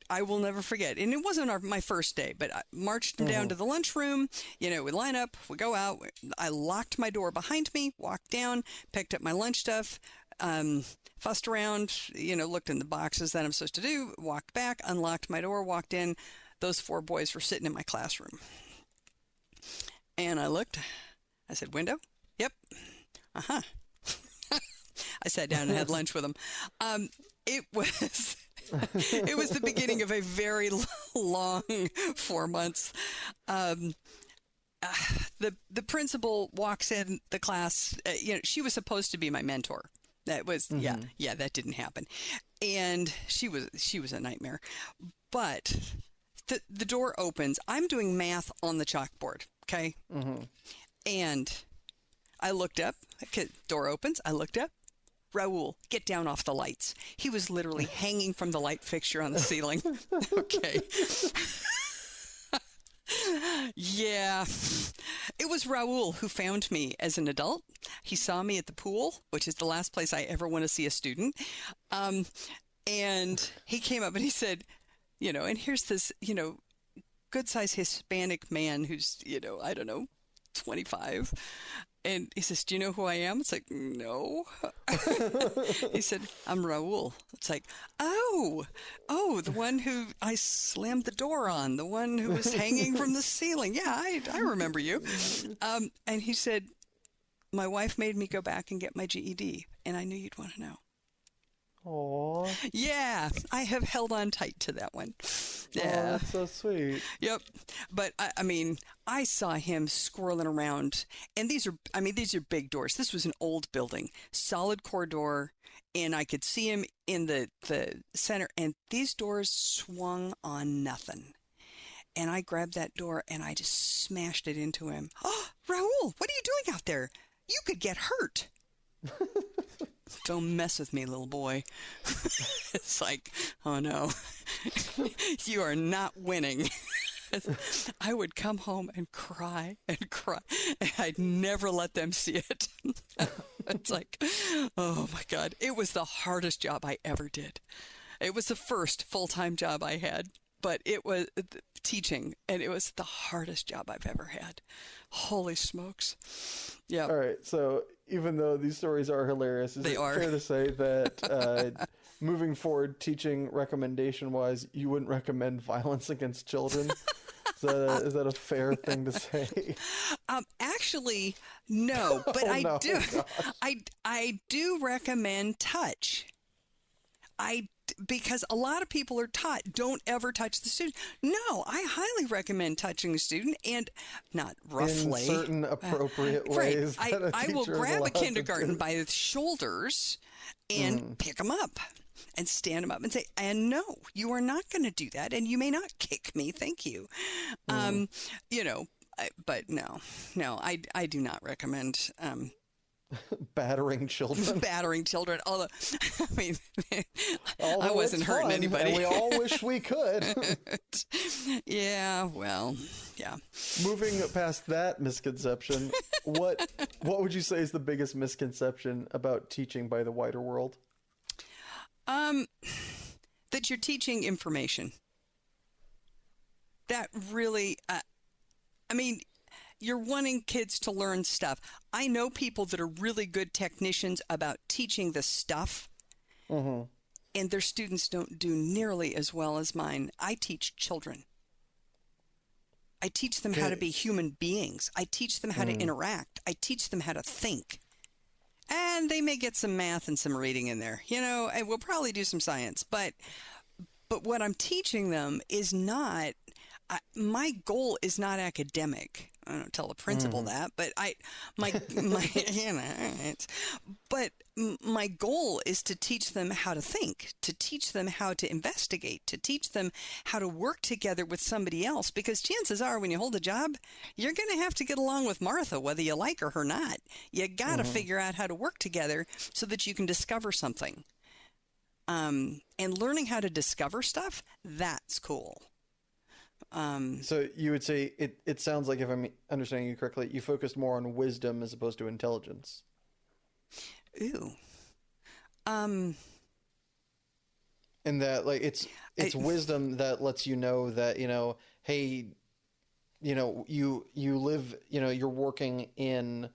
I will never forget. And it wasn't my first day, but I marched them down to the lunchroom. You know, we line up, we go out. I locked my door behind me, walked down, picked up my lunch stuff, fussed around, looked in the boxes that I'm supposed to do, walked back, unlocked my door, walked in. Those 4 boys were sitting in my classroom. And I looked. I said, "Window?" "Yep." "Uh-huh." I sat down and had lunch with them. It was the beginning of a very long 4 months. The principal walks in the class. She was supposed to be my mentor. That was that didn't happen, and she was a nightmare. But the door opens. I'm doing math on the chalkboard. Okay, and I looked up. Door opens. I looked up. "Raul, get down off the lights." He was literally hanging from the light fixture on the ceiling. Okay. Yeah. It was Raul who found me as an adult. He saw me at the pool, which is the last place I ever want to see a student. And he came up and he said, and here's this, good-sized Hispanic man who's, I don't know, 25. And he says, "Do you know who I am?" It's like, "No." He said, "I'm Raul." It's like, oh, the one who I slammed the door on, the one who was hanging from the ceiling. Yeah, I remember you. And he said, "My wife made me go back and get my GED, and I knew you'd want to know." Aww. Yeah, I have held on tight to that one. Yeah. Oh, that's so sweet. Yep. But I mean, I saw him squirreling around, and these are big doors. This was an old building, solid core door, and I could see him in the center, and these doors swung on nothing. And I grabbed that door and I just smashed it into him. "Oh, Raul, what are you doing out there? You could get hurt." "Don't mess with me, little boy." It's like, oh no, you are not winning. I would come home and cry and cry, and I'd never let them see it. It's like, oh my God, it was the hardest job I ever did. It was the first full-time job I had, but it was teaching, and it was the hardest job I've ever had. Holy smokes. Yeah. All right. So even though these stories are hilarious, is it fair to say that moving forward, teaching recommendation wise, you wouldn't recommend violence against children? Is that a fair thing to say? Actually, no, but I do recommend touch. Because a lot of people are taught, don't ever touch the student. No, I highly recommend touching a student, and not roughly. In certain appropriate ways. Right. I will grab a kindergarten by the shoulders and pick them up and stand them up and say, "And no, you are not going to do that, and you may not kick me. Thank you." But no, I do not recommend battering children. Battering children. Although, I mean, I wasn't hurting anybody. And we all wish we could. Yeah, well, yeah. Moving past that misconception, what would you say is the biggest misconception about teaching by the wider world? That you're teaching information. That really, you're wanting kids to learn stuff. I know people that are really good technicians about teaching the stuff, and their students don't do nearly as well as mine. I teach children. I teach them how to be human beings. I teach them how to interact. I teach them how to think. And they may get some math and some reading in there, and we'll probably do some science. But what I'm teaching them is not, my goal is not academic. I don't tell the principal that, but my but my goal is to teach them how to think, to teach them how to investigate, to teach them how to work together with somebody else. Because chances are, when you hold a job, you're going to have to get along with Martha, whether you like her or not. You got to figure out how to work together so that you can discover something. And learning how to discover stuff, that's cool. So you would say it sounds like, if I'm understanding you correctly, you focused more on wisdom as opposed to intelligence. Ooh. And that, like, it's wisdom that lets you know that, hey, you live, you're working in,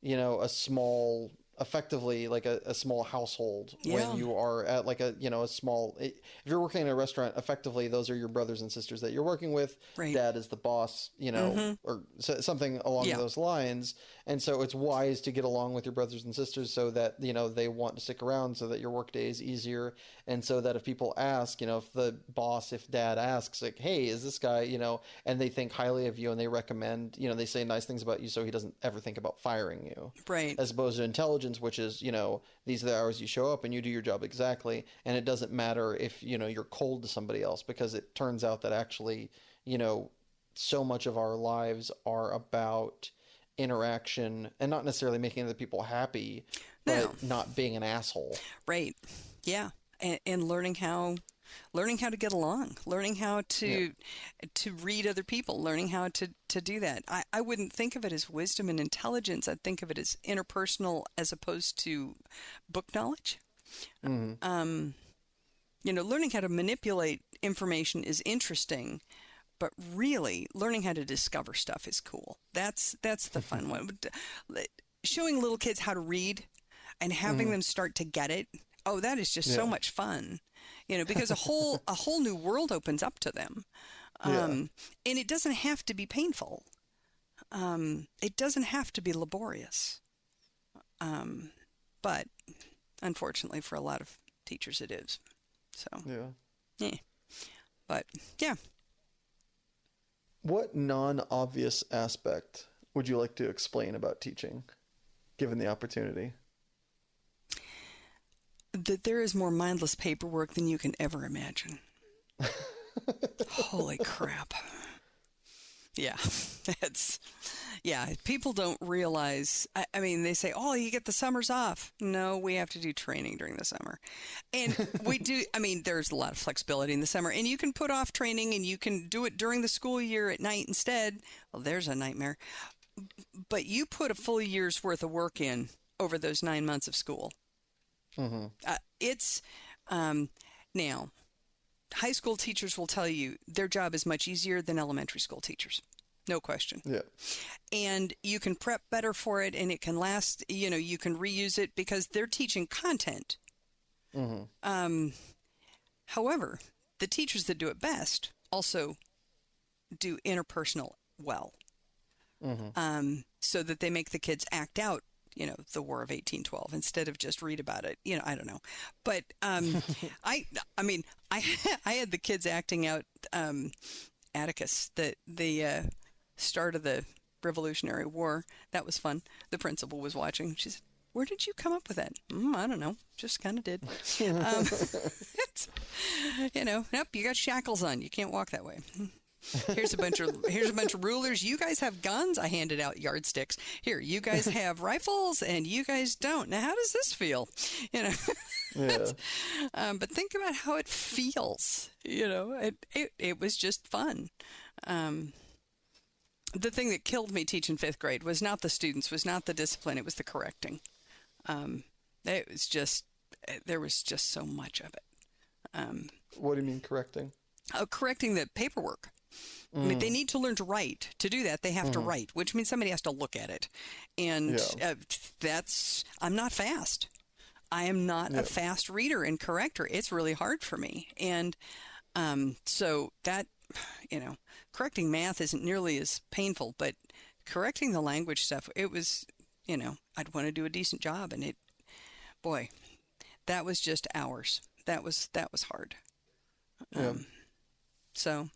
a small, effectively like a small household. When you are at like a small, if you're working in a restaurant, effectively those are your brothers and sisters that you're working with. Right. Dad is the boss, or something along those lines. And so it's wise to get along with your brothers and sisters so that they want to stick around, so that your work day is easier, and so that if people ask, if dad asks, like, hey, is this guy, and they think highly of you and they recommend, they say nice things about you, so he doesn't ever think about firing you. Right. As opposed to intelligence, which is, these are the hours you show up and you do your job exactly. And it doesn't matter if, you're cold to somebody else, because it turns out that actually, so much of our lives are about interaction and not necessarily making other people happy, but not being an asshole. Right. Yeah. And learning how to get along, learning how to read other people, learning how to do that. I wouldn't think of it as wisdom and intelligence. I'd think of it as interpersonal as opposed to book knowledge. Learning how to manipulate information is interesting, but really learning how to discover stuff is cool. That's the fun one. Showing little kids how to read and having them start to get it. Oh, that is just so much fun, because a whole new world opens up to them. And it doesn't have to be painful. It doesn't have to be laborious. But unfortunately for a lot of teachers it is. So, yeah. But, yeah. What non-obvious aspect would you like to explain about teaching, given the opportunity? That there is more mindless paperwork than you can ever imagine. Holy crap. Yeah, people don't realize, I mean, they say, oh, you get the summers off. No, we have to do training during the summer. And we do, there's a lot of flexibility in the summer, and you can put off training and you can do it during the school year at night instead. Well, there's a nightmare. But you put a full year's worth of work in over those 9 months of school. Now, high school teachers will tell you their job is much easier than elementary school teachers. No question. Yeah. And you can prep better for it, and it can last, you can reuse it because they're teaching content. However, the teachers that do it best also do interpersonal well. So that they make the kids act out the War of 1812 instead of just read about it. I don't know. But I had the kids acting out Atticus, the start of the Revolutionary War. That was fun. The principal was watching. She said, where did you come up with that? I don't know. Just kind of did. Nope, you got shackles on. You can't walk that way. Here's a bunch of rulers. You guys have guns. I handed out yardsticks. Here, you guys have rifles, and you guys don't. Now, how does this feel? But think about how it feels. It was just fun. The thing that killed me teaching fifth grade was not the students, was not the discipline. It was the correcting. It was just, there was just so much of it. What do you mean correcting? Correcting the paperwork. They need to learn to write. To do that, they have to write, which means somebody has to look at it. And I'm not fast. I am not a fast reader and corrector. It's really hard for me. And so that, correcting math isn't nearly as painful, but correcting the language stuff, it was, I'd want to do a decent job. And boy, that was just hours. That was hard. Yeah. So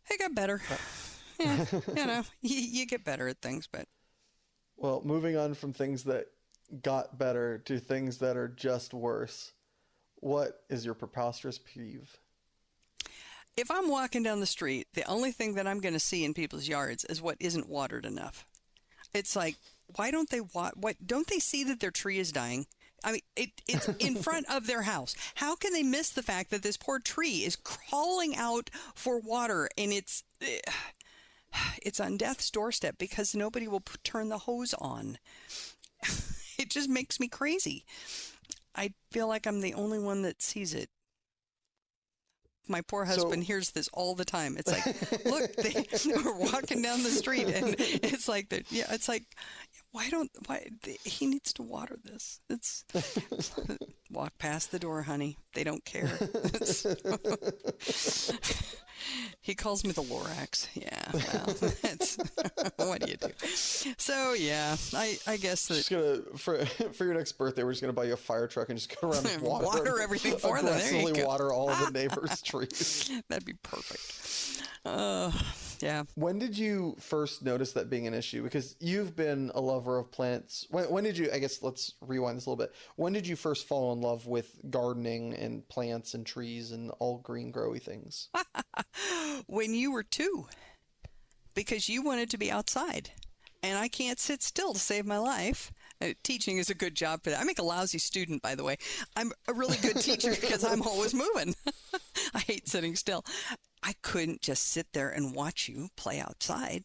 it got better. Yeah, you get better at things, but. Well, moving on from things that got better to things that are just worse. What is your preposterous peeve? If I'm walking down the street, the only thing that I'm going to see in people's yards is what isn't watered enough. It's like, why don't they don't they see that their tree is dying? I mean, it's in front of their house. How can they miss the fact that this poor tree is crawling out for water, and it's on death's doorstep because nobody will turn the hose on? It just makes me crazy. I feel like I'm the only one that sees it. My poor husband hears this all the time. It's like, look, we're walking down the street, and it's like, it's like, he needs to water this. It's walk past the door, honey. They don't care. He calls me the Lorax. Yeah, well, what do you do? So yeah, I guess that. Just gonna for your next birthday, we're just gonna buy you a fire truck and just go around and water everything for them. Aggressively water all of the neighbors' trees. That'd be perfect. Yeah. When did you first notice that being an issue? Because you've been a lover of plants. When did you? I guess let's rewind this a little bit. When did you first fall in love with gardening and plants and trees and all green, growy things? When you were 2, because you wanted to be outside, and I can't sit still to save my life. Teaching is a good job for that. I make a lousy student, by the way. I'm a really good teacher because I'm always moving. I hate sitting still. I couldn't just sit there and watch you play outside.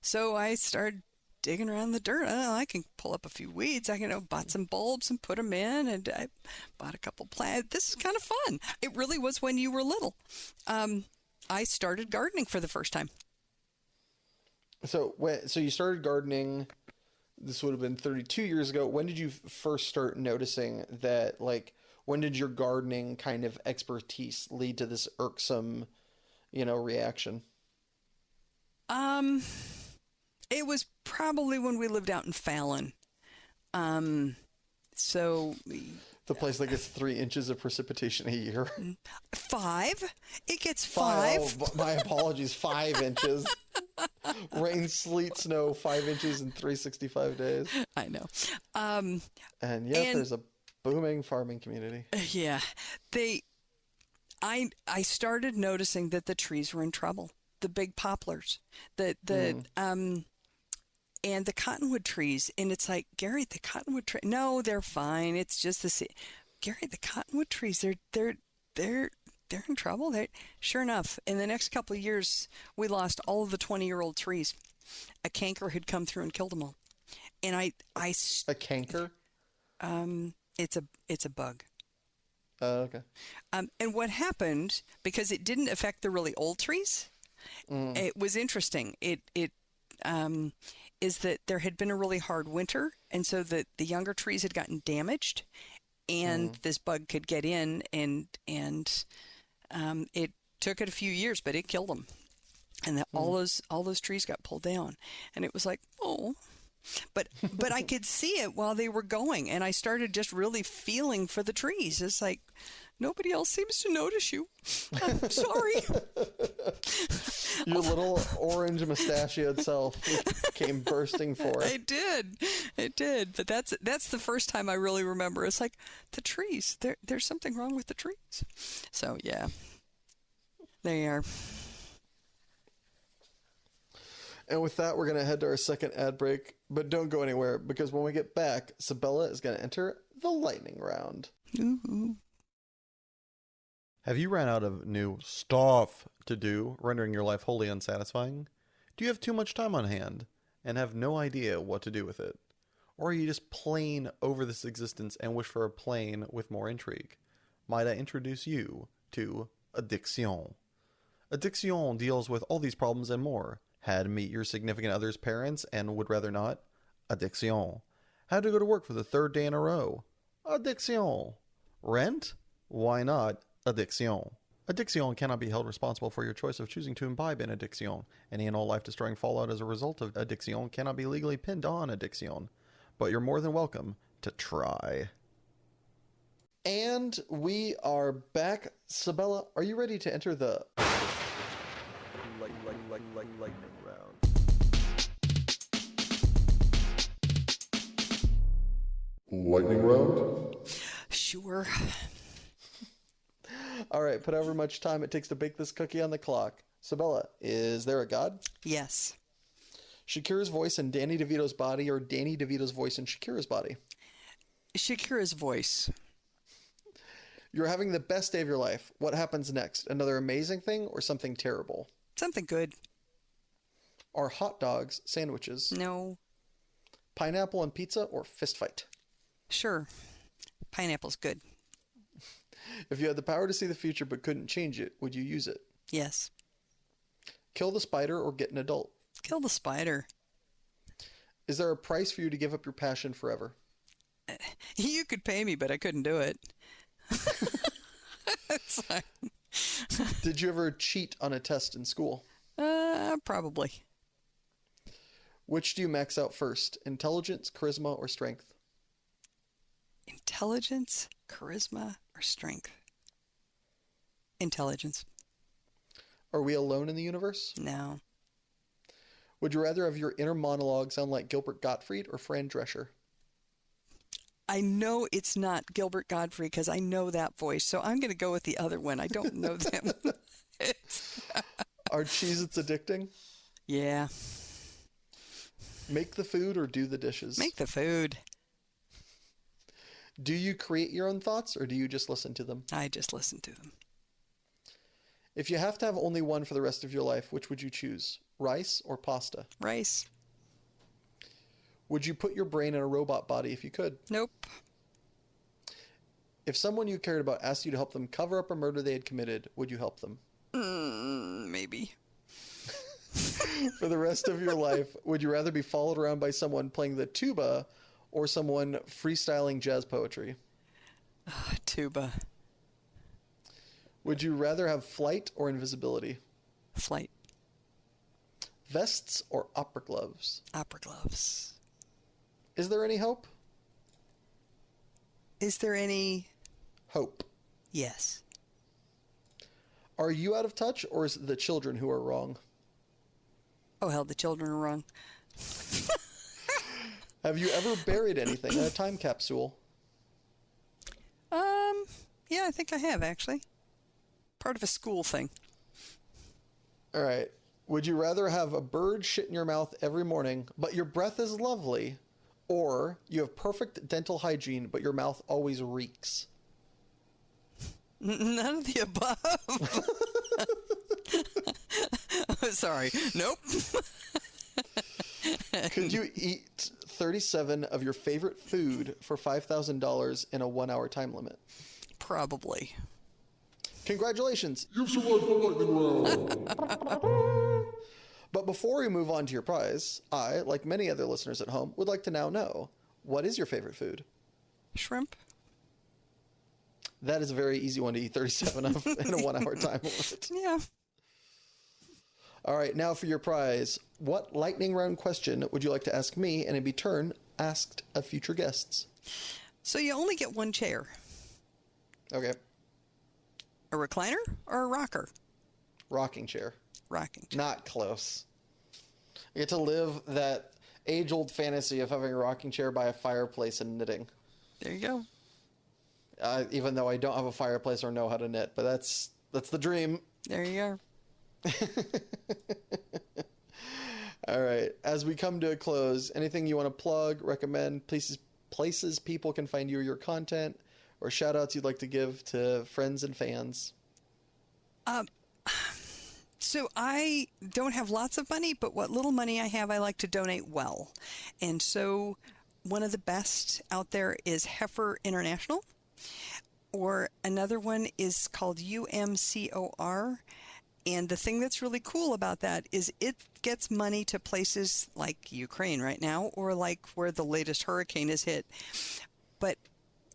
So I started digging around the dirt. I can pull up a few weeds. I can bought some bulbs and put them in, and I bought a couple plants. This is kind of fun. It really was when you were little. I started gardening for the first time. So you started gardening. This would have been 32 years ago. When did you first start noticing that? Like, when did your gardening kind of expertise lead to this irksome, reaction? It was probably when we lived out in Fallon. So the place that gets 3 inches of precipitation a year. 5? It gets 5. Oh, my apologies. 5 inches. Rain, sleet, snow, 5 inches in 365 days. I know. And there's a booming farming community. Yeah. I started noticing that the trees were in trouble. The big poplars. And the cottonwood trees, and it's like, Gary, the cottonwood tree. No, they're fine. It's just Gary, the cottonwood trees. They're in trouble. Sure enough, in the next couple of years, we lost all of the 20-year-old trees. A canker had come through and killed them all. And a canker? It's a bug. Oh, okay. And what happened, because it didn't affect the really old trees, it was interesting. It is that there had been a really hard winter, and so the younger trees had gotten damaged, and this bug could get in, and it took it a few years, but it killed them, and all those trees got pulled down, and it was like, oh. But I could see it while they were going, and I started just really feeling for the trees. It's like, nobody else seems to notice you. I'm sorry. Your little orange mustachioed self came bursting forth. It did. But that's the first time I really remember. It's like, the trees. There's something wrong with the trees. So yeah, there you are. And with that, we're going to head to our second ad break. But don't go anywhere, because when we get back, sybELLA is going to enter the lightning round. Ooh. Have you ran out of new stuff to do, rendering your life wholly unsatisfying? Do you have too much time on hand and have no idea what to do with it? Or are you just plain over this existence and wish for a plane with more intrigue? Might I introduce you to Addiction? Addiction deals with all these problems and more. How to meet your significant other's parents and would rather not? Addiction. How to go to work for the 3rd day in a row? Addiction. Rent? Why not? Addiction. Addiction cannot be held responsible for your choice of choosing to imbibe in addiction. Any and all life-destroying fallout as a result of addiction cannot be legally pinned on addiction. But you're more than welcome to try. And we are back. sybELLA, are you ready to enter the lightning round? Lightning round? Sure. All right, put however much time it takes to bake this cookie on the clock. sybELLA, is there a god? Yes. Shakira's voice in Danny DeVito's body, or Danny DeVito's voice in Shakira's body? Shakira's voice. You're having the best day of your life. What happens next? Another amazing thing or something terrible? Something good. Are hot dogs sandwiches? No. Pineapple and pizza or fist fight? Sure. Pineapple's good. If you had the power to see the future but couldn't change it, would you use it? Yes. Kill the spider or get an adult? Kill the spider. Is there a price for you to give up your passion forever? You could pay me, but I couldn't do it. It's fine. Did you ever cheat on a test in school? Probably. Which do you max out first? Intelligence, charisma, or strength? Intelligence, charisma, or strength? Intelligence. Are we alone in the universe? No. Would you rather have your inner monologue sound like Gilbert Gottfried or Fran Drescher? I know it's not Gilbert Gottfried because I know that voice, so I'm going to go with the other one. I don't know them. Are Cheez-Its addicting? Yeah. Make the food or do the dishes? Make the food. Do you create your own thoughts or do you just listen to them? I just listen to them. If you have to have only one for the rest of your life, which would you choose? Rice or pasta? Rice. Would you put your brain in a robot body if you could? Nope. If someone you cared about asked you to help them cover up a murder they had committed, would you help them? Maybe. For the rest of your life, would you rather be followed around by someone playing the tuba or someone freestyling jazz poetry? Tuba. Would you rather have flight or invisibility? Flight. Vests or opera gloves? Opera gloves. Is there any hope? Is there any... Hope. Yes. Are you out of touch or is it the children who are wrong? Oh, hell, the children are wrong. Have you ever buried anything in a time capsule? Yeah, I think I have, actually. Part of a school thing. All right. Would you rather have a bird shit in your mouth every morning, but your breath is lovely, or you have perfect dental hygiene, but your mouth always reeks? None of the above. Sorry. Nope. Could you eat 37 of your favorite food for $5,000 in a 1-hour time limit? Probably. Congratulations. You've survived the lightning round. But before we move on to your prize, I, like many other listeners at home, would like to now know, what is your favorite food? Shrimp. That is a very easy one to eat 37 of in a 1-hour time limit. Yeah. All right, now for your prize. What lightning round question would you like to ask me and in return asked of future guests? So you only get one chair. Okay. A recliner or a rocker? Rocking chair. Rocking chair. Not close. I get to live that age-old fantasy of having a rocking chair by a fireplace and knitting. There you go. Even though I don't have a fireplace or know how to knit, but that's the dream. There you go. All right. As we come to a close, anything you want to plug, recommend, places people can find you or your content, or shout-outs you'd like to give to friends and fans? So I don't have lots of money, but what little money I have, I like to donate well. And so one of the best out there is Heifer International, or another one is called UMCOR. And the thing that's really cool about that is it gets money to places like Ukraine right now, or like where the latest hurricane has hit. But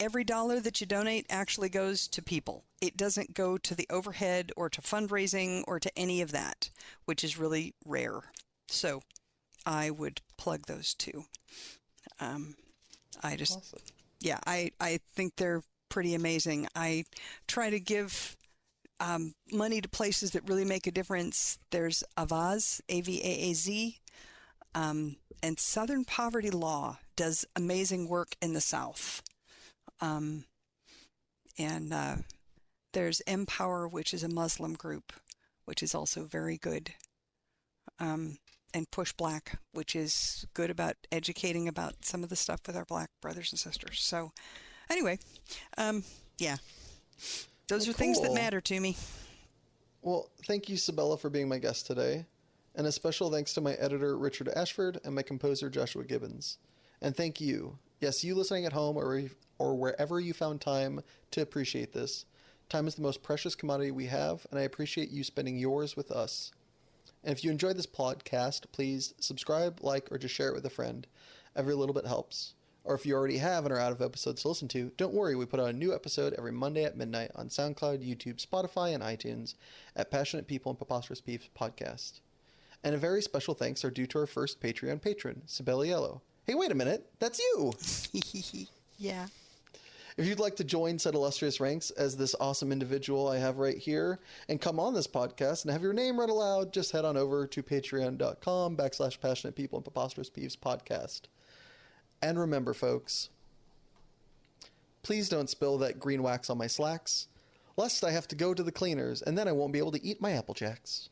every dollar that you donate actually goes to people. It doesn't go to the overhead or to fundraising or to any of that, which is really rare. So I would plug those two. I just, Awesome. yeah, I think they're pretty amazing. I try to give money to places that really make a difference. There's Avaaz, AVAAZ, and Southern Poverty Law does amazing work in the South. And there's Empower, which is a Muslim group, which is also very good. And Push Black, which is good about educating about some of the stuff with our Black brothers and sisters. So anyway, yeah, those are things that cool. matter to me. Well, thank you, sybELLA, for being my guest today. And a special thanks to my editor, Richard Ashford, and my composer, Joshua Gibbons. And thank you, yes, you listening at home or wherever you found time to appreciate this. Time is the most precious commodity we have, and I appreciate you spending yours with us. And if you enjoyed this podcast, please subscribe, like, or just share it with a friend. Every little bit helps. Or if you already have and are out of episodes to listen to, don't worry, we put out a new episode every Monday at midnight on Soundcloud, YouTube, Spotify, and iTunes at Passionate People and Preposterous Peeps Podcast. And a very special thanks are due to our first Patreon patron, sybELLA. Hey, wait a minute, that's you! Yeah. If you'd like to join said illustrious ranks as this awesome individual I have right here and come on this podcast and have your name read aloud, just head on over to patreon.com/Passionate People and Preposterous Peeves Podcast. And remember, folks, please don't spill that green wax on my slacks, lest I have to go to the cleaners and then I won't be able to eat my Apple Jacks.